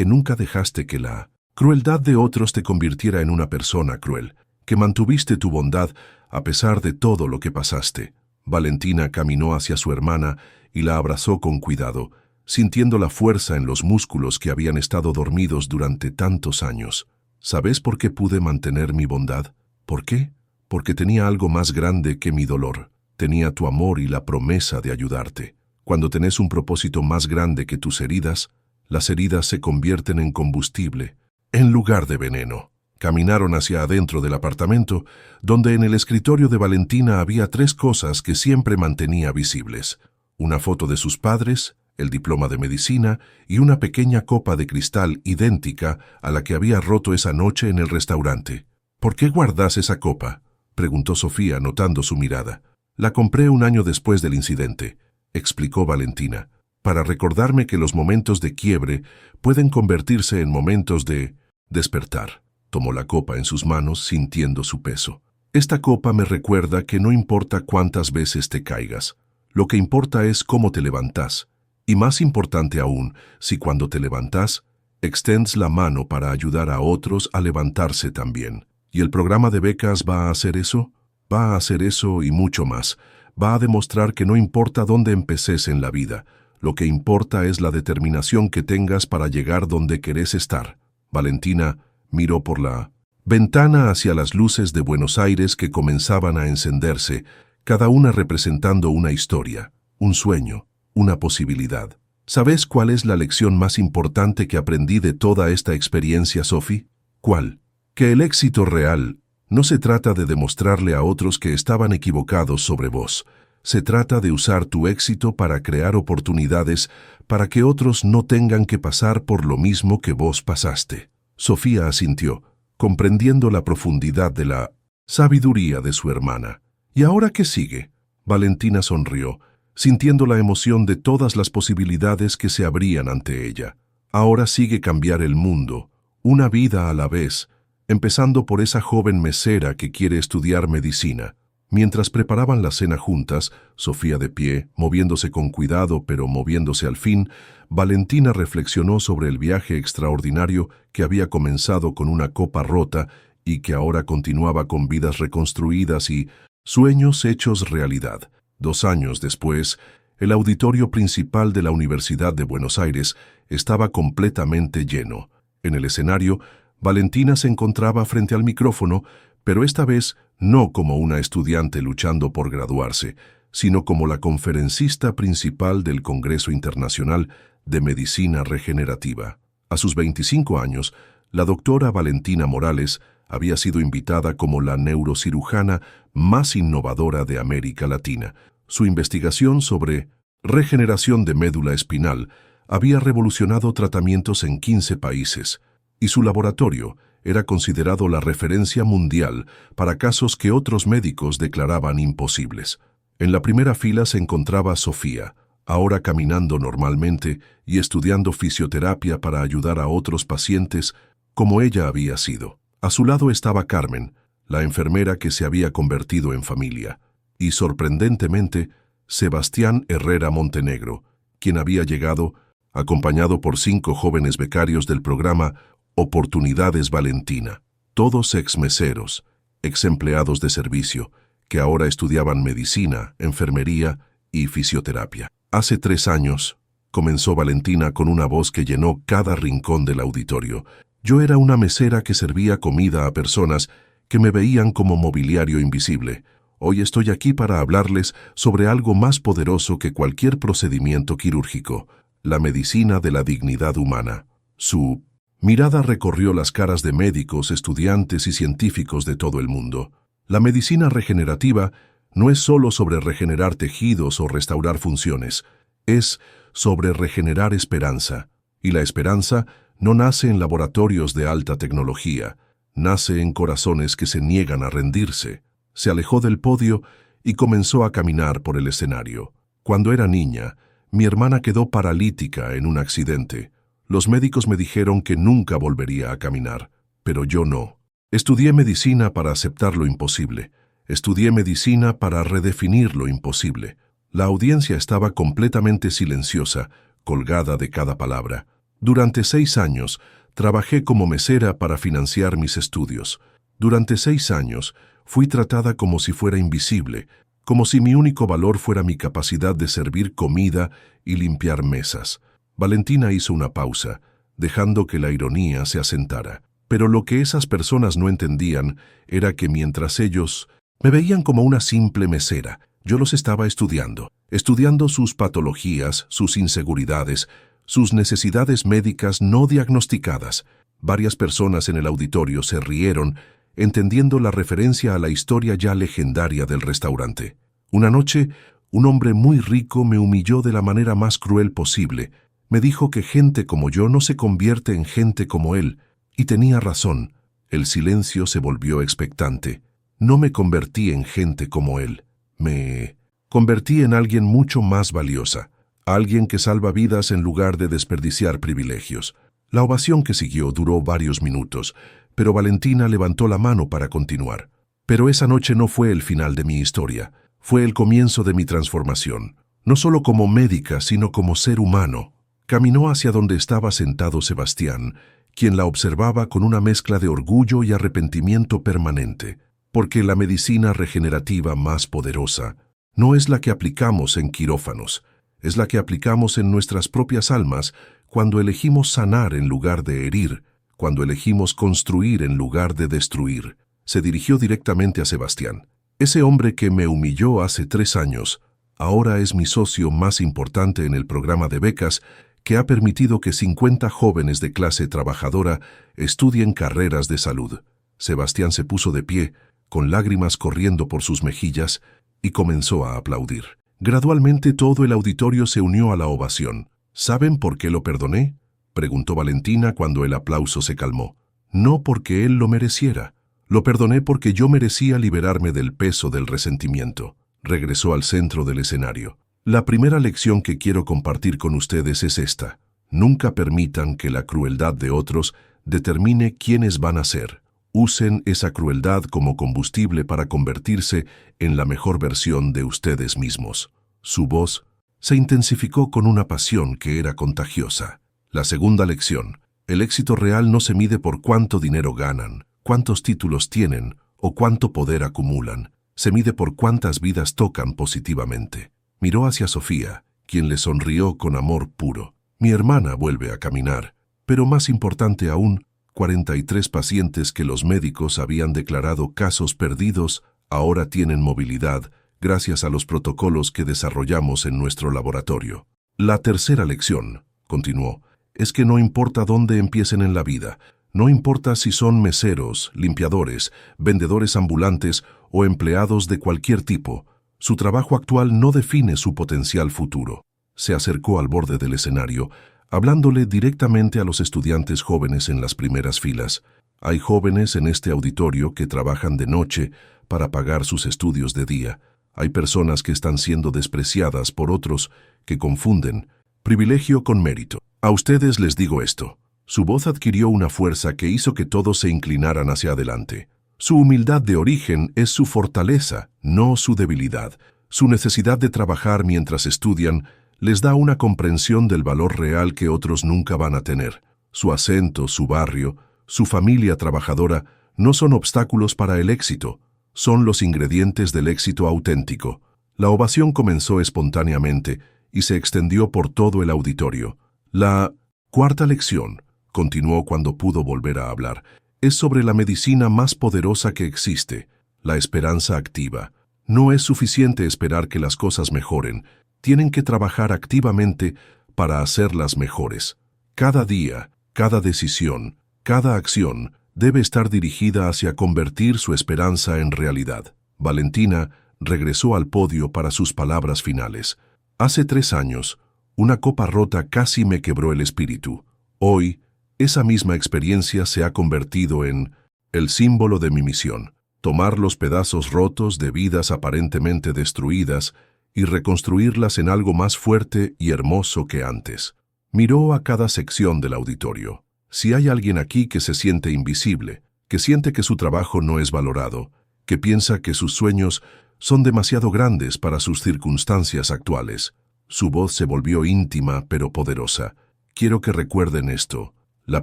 nunca dejaste que la crueldad de otros te convirtiera en una persona cruel, que mantuviste tu bondad a pesar de todo lo que pasaste. Valentina caminó hacia su hermana y la abrazó con cuidado, sintiendo la fuerza en los músculos que habían estado dormidos durante tantos años. ¿Sabes por qué pude mantener mi bondad? ¿Por qué? Porque tenía algo más grande que mi dolor. Tenía tu amor y la promesa de ayudarte. Cuando tenés un propósito más grande que tus heridas, las heridas se convierten en combustible, en lugar de veneno. Caminaron hacia adentro del apartamento, donde en el escritorio de Valentina había 3 cosas que siempre mantenía visibles: una foto de sus padres, el diploma de medicina y una pequeña copa de cristal idéntica a la que había roto esa noche en el restaurante. ¿Por qué guardás esa copa?, preguntó Sofía, notando su mirada. La compré un año después del incidente, explicó Valentina, para recordarme que los momentos de quiebre pueden convertirse en momentos de despertar. Tomó la copa en sus manos, sintiendo su peso. Esta copa me recuerda que no importa cuántas veces te caigas, lo que importa es cómo te levantás. Y más importante aún, si cuando te levantás, extends la mano para ayudar a otros a levantarse también. ¿Y el programa de becas va a hacer eso? Va a hacer eso y mucho más. Va a demostrar que no importa dónde empeces en la vida, lo que importa es la determinación que tengas para llegar donde querés estar. Valentina miró por la ventana hacia las luces de Buenos Aires que comenzaban a encenderse, cada una representando una historia, un sueño, una posibilidad. ¿Sabes cuál es la lección más importante que aprendí de toda esta experiencia, Sophie? ¿Cuál? Que el éxito real no se trata de demostrarle a otros que estaban equivocados sobre vos. Se trata de usar tu éxito para crear oportunidades para que otros no tengan que pasar por lo mismo que vos pasaste. Sofía asintió, comprendiendo la profundidad de la sabiduría de su hermana. ¿Y ahora qué sigue? Valentina sonrió, sintiendo la emoción de todas las posibilidades que se abrían ante ella. Ahora sigue cambiar el mundo, una vida a la vez, empezando por esa joven mesera que quiere estudiar medicina. Mientras preparaban la cena juntas, Sofía de pie, moviéndose con cuidado pero moviéndose al fin, Valentina reflexionó sobre el viaje extraordinario que había comenzado con una copa rota y que ahora continuaba con vidas reconstruidas y sueños hechos realidad. 2 años después, el auditorio principal de la Universidad de Buenos Aires estaba completamente lleno. En el escenario, Valentina se encontraba frente al micrófono, pero esta vez no como una estudiante luchando por graduarse, sino como la conferencista principal del Congreso Internacional de Medicina Regenerativa. A sus 25 años, la doctora Valentina Morales había sido invitada como la neurocirujana más innovadora de América Latina. Su investigación sobre regeneración de médula espinal había revolucionado tratamientos en 15 países, y su laboratorio era considerado la referencia mundial para casos que otros médicos declaraban imposibles. En la primera fila se encontraba Sofía, ahora caminando normalmente y estudiando fisioterapia para ayudar a otros pacientes como ella había sido. A su lado estaba Carmen, la enfermera que se había convertido en familia, y sorprendentemente, Sebastián Herrera Montenegro, quien había llegado acompañado por 5 jóvenes becarios del programa Oportunidades Valentina, todos ex-meseros, ex-empleados de servicio, que ahora estudiaban medicina, enfermería y fisioterapia. Hace 3 años, comenzó Valentina con una voz que llenó cada rincón del auditorio. Yo era una mesera que servía comida a personas que me veían como mobiliario invisible. Hoy estoy aquí para hablarles sobre algo más poderoso que cualquier procedimiento quirúrgico, la medicina de la dignidad humana. Su mirada recorrió las caras de médicos, estudiantes y científicos de todo el mundo. La medicina regenerativa no es solo sobre regenerar tejidos o restaurar funciones, es sobre regenerar esperanza. Y la esperanza no nace en laboratorios de alta tecnología, nace en corazones que se niegan a rendirse. Se alejó del podio y comenzó a caminar por el escenario. Cuando era niña, mi hermana quedó paralítica en un accidente. Los médicos me dijeron que nunca volvería a caminar, pero yo no. Estudié medicina para aceptar lo imposible. Estudié medicina para redefinir lo imposible. La audiencia estaba completamente silenciosa, colgada de cada palabra. Durante 6 años, trabajé como mesera para financiar mis estudios. Durante 6 años, fui tratada como si fuera invisible, como si mi único valor fuera mi capacidad de servir comida y limpiar mesas. Valentina hizo una pausa, dejando que la ironía se asentara. Pero lo que esas personas no entendían era que mientras ellos me veían como una simple mesera, yo los estaba estudiando sus patologías, sus inseguridades, sus necesidades médicas no diagnosticadas. Varias personas en el auditorio se rieron, entendiendo la referencia a la historia ya legendaria del restaurante. Una noche, un hombre muy rico me humilló de la manera más cruel posible. Me dijo que gente como yo no se convierte en gente como él, y tenía razón. El silencio se volvió expectante. No me convertí en gente como él. Me convertí en alguien mucho más valiosa, alguien que salva vidas en lugar de desperdiciar privilegios. La ovación que siguió duró varios minutos, pero Valentina levantó la mano para continuar. Pero esa noche no fue el final de mi historia, fue el comienzo de mi transformación. No solo como médica, sino como ser humano. Caminó hacia donde estaba sentado Sebastián, quien la observaba con una mezcla de orgullo y arrepentimiento permanente, porque la medicina regenerativa más poderosa no es la que aplicamos en quirófanos, es la que aplicamos en nuestras propias almas cuando elegimos sanar en lugar de herir, cuando elegimos construir en lugar de destruir. Se dirigió directamente a Sebastián. Ese hombre que me humilló hace 3 años, ahora es mi socio más importante en el programa de becas que ha permitido que 50 jóvenes de clase trabajadora estudien carreras de salud. Sebastián se puso de pie, con lágrimas corriendo por sus mejillas, y comenzó a aplaudir. Gradualmente todo el auditorio se unió a la ovación. ¿Saben por qué lo perdoné?, preguntó Valentina cuando el aplauso se calmó. No porque él lo mereciera. Lo perdoné porque yo merecía liberarme del peso del resentimiento. Regresó al centro del escenario. La primera lección que quiero compartir con ustedes es esta. Nunca permitan que la crueldad de otros determine quiénes van a ser. Usen esa crueldad como combustible para convertirse en la mejor versión de ustedes mismos. Su voz se intensificó con una pasión que era contagiosa. La segunda lección: el éxito real no se mide por cuánto dinero ganan, cuántos títulos tienen o cuánto poder acumulan. Se mide por cuántas vidas tocan positivamente. Miró hacia Sofía, quien le sonrió con amor puro. Mi hermana vuelve a caminar, pero más importante aún, 43 pacientes que los médicos habían declarado casos perdidos ahora tienen movilidad gracias a los protocolos que desarrollamos en nuestro laboratorio. La tercera lección, continuó, es que no importa dónde empiecen en la vida, no importa si son meseros, limpiadores, vendedores ambulantes o empleados de cualquier tipo, su trabajo actual no define su potencial futuro. Se acercó al borde del escenario, hablándole directamente a los estudiantes jóvenes en las primeras filas. Hay jóvenes en este auditorio que trabajan de noche para pagar sus estudios de día. Hay personas que están siendo despreciadas por otros que confunden privilegio con mérito. A ustedes les digo esto. Su voz adquirió una fuerza que hizo que todos se inclinaran hacia adelante. Su humildad de origen es su fortaleza, no su debilidad. Su necesidad de trabajar mientras estudian les da una comprensión del valor real que otros nunca van a tener. Su acento, su barrio, su familia trabajadora no son obstáculos para el éxito, son los ingredientes del éxito auténtico. La ovación comenzó espontáneamente y se extendió por todo el auditorio. La cuarta lección, continuó cuando pudo volver a hablar, es sobre la medicina más poderosa que existe, la esperanza activa. No es suficiente esperar que las cosas mejoren, tienen que trabajar activamente para hacerlas mejores. Cada día, cada decisión, cada acción debe estar dirigida hacia convertir su esperanza en realidad. Valentina regresó al podio para sus palabras finales. Hace 3 años, una copa rota casi me quebró el espíritu. Hoy, esa misma experiencia se ha convertido en el símbolo de mi misión: tomar los pedazos rotos de vidas aparentemente destruidas y reconstruirlas en algo más fuerte y hermoso que antes. Miró a cada sección del auditorio. Si hay alguien aquí que se siente invisible, que siente que su trabajo no es valorado, que piensa que sus sueños son demasiado grandes para sus circunstancias actuales, su voz se volvió íntima pero poderosa. Quiero que recuerden esto: la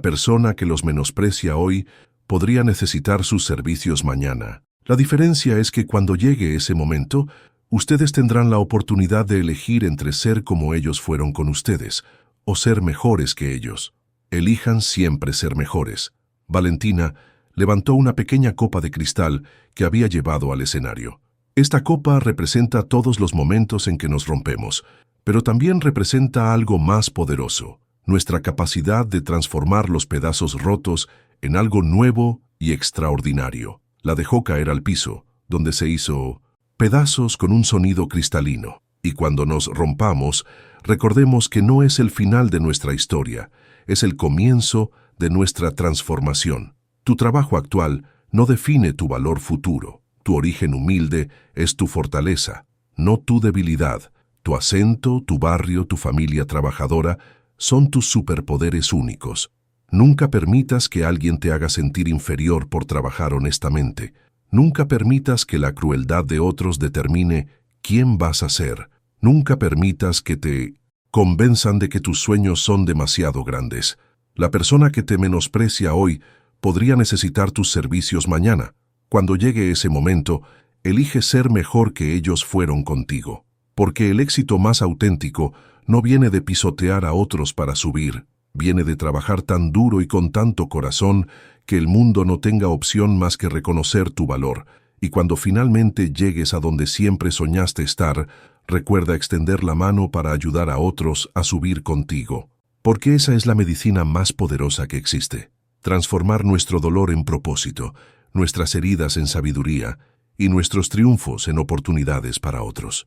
persona que los menosprecia hoy podría necesitar sus servicios mañana. La diferencia es que cuando llegue ese momento, ustedes tendrán la oportunidad de elegir entre ser como ellos fueron con ustedes o ser mejores que ellos. Elijan siempre ser mejores. Valentina levantó una pequeña copa de cristal que había llevado al escenario. Esta copa representa todos los momentos en que nos rompemos, pero también representa algo más poderoso: nuestra capacidad de transformar los pedazos rotos en algo nuevo y extraordinario. La dejó caer al piso, donde se hizo pedazos con un sonido cristalino. Y cuando nos rompamos, recordemos que no es el final de nuestra historia, es el comienzo de nuestra transformación. Tu trabajo actual no define tu valor futuro. Tu origen humilde es tu fortaleza, no tu debilidad. Tu acento, tu barrio, tu familia trabajadora son tus superpoderes únicos. Nunca permitas que alguien te haga sentir inferior por trabajar honestamente. Nunca permitas que la crueldad de otros determine quién vas a ser. Nunca permitas que te convenzan de que tus sueños son demasiado grandes. La persona que te menosprecia hoy podría necesitar tus servicios mañana. Cuando llegue ese momento, elige ser mejor que ellos fueron contigo. Porque el éxito más auténtico no viene de pisotear a otros para subir, viene de trabajar tan duro y con tanto corazón que el mundo no tenga opción más que reconocer tu valor. Y cuando finalmente llegues a donde siempre soñaste estar, recuerda extender la mano para ayudar a otros a subir contigo. Porque esa es la medicina más poderosa que existe: transformar nuestro dolor en propósito, nuestras heridas en sabiduría y nuestros triunfos en oportunidades para otros.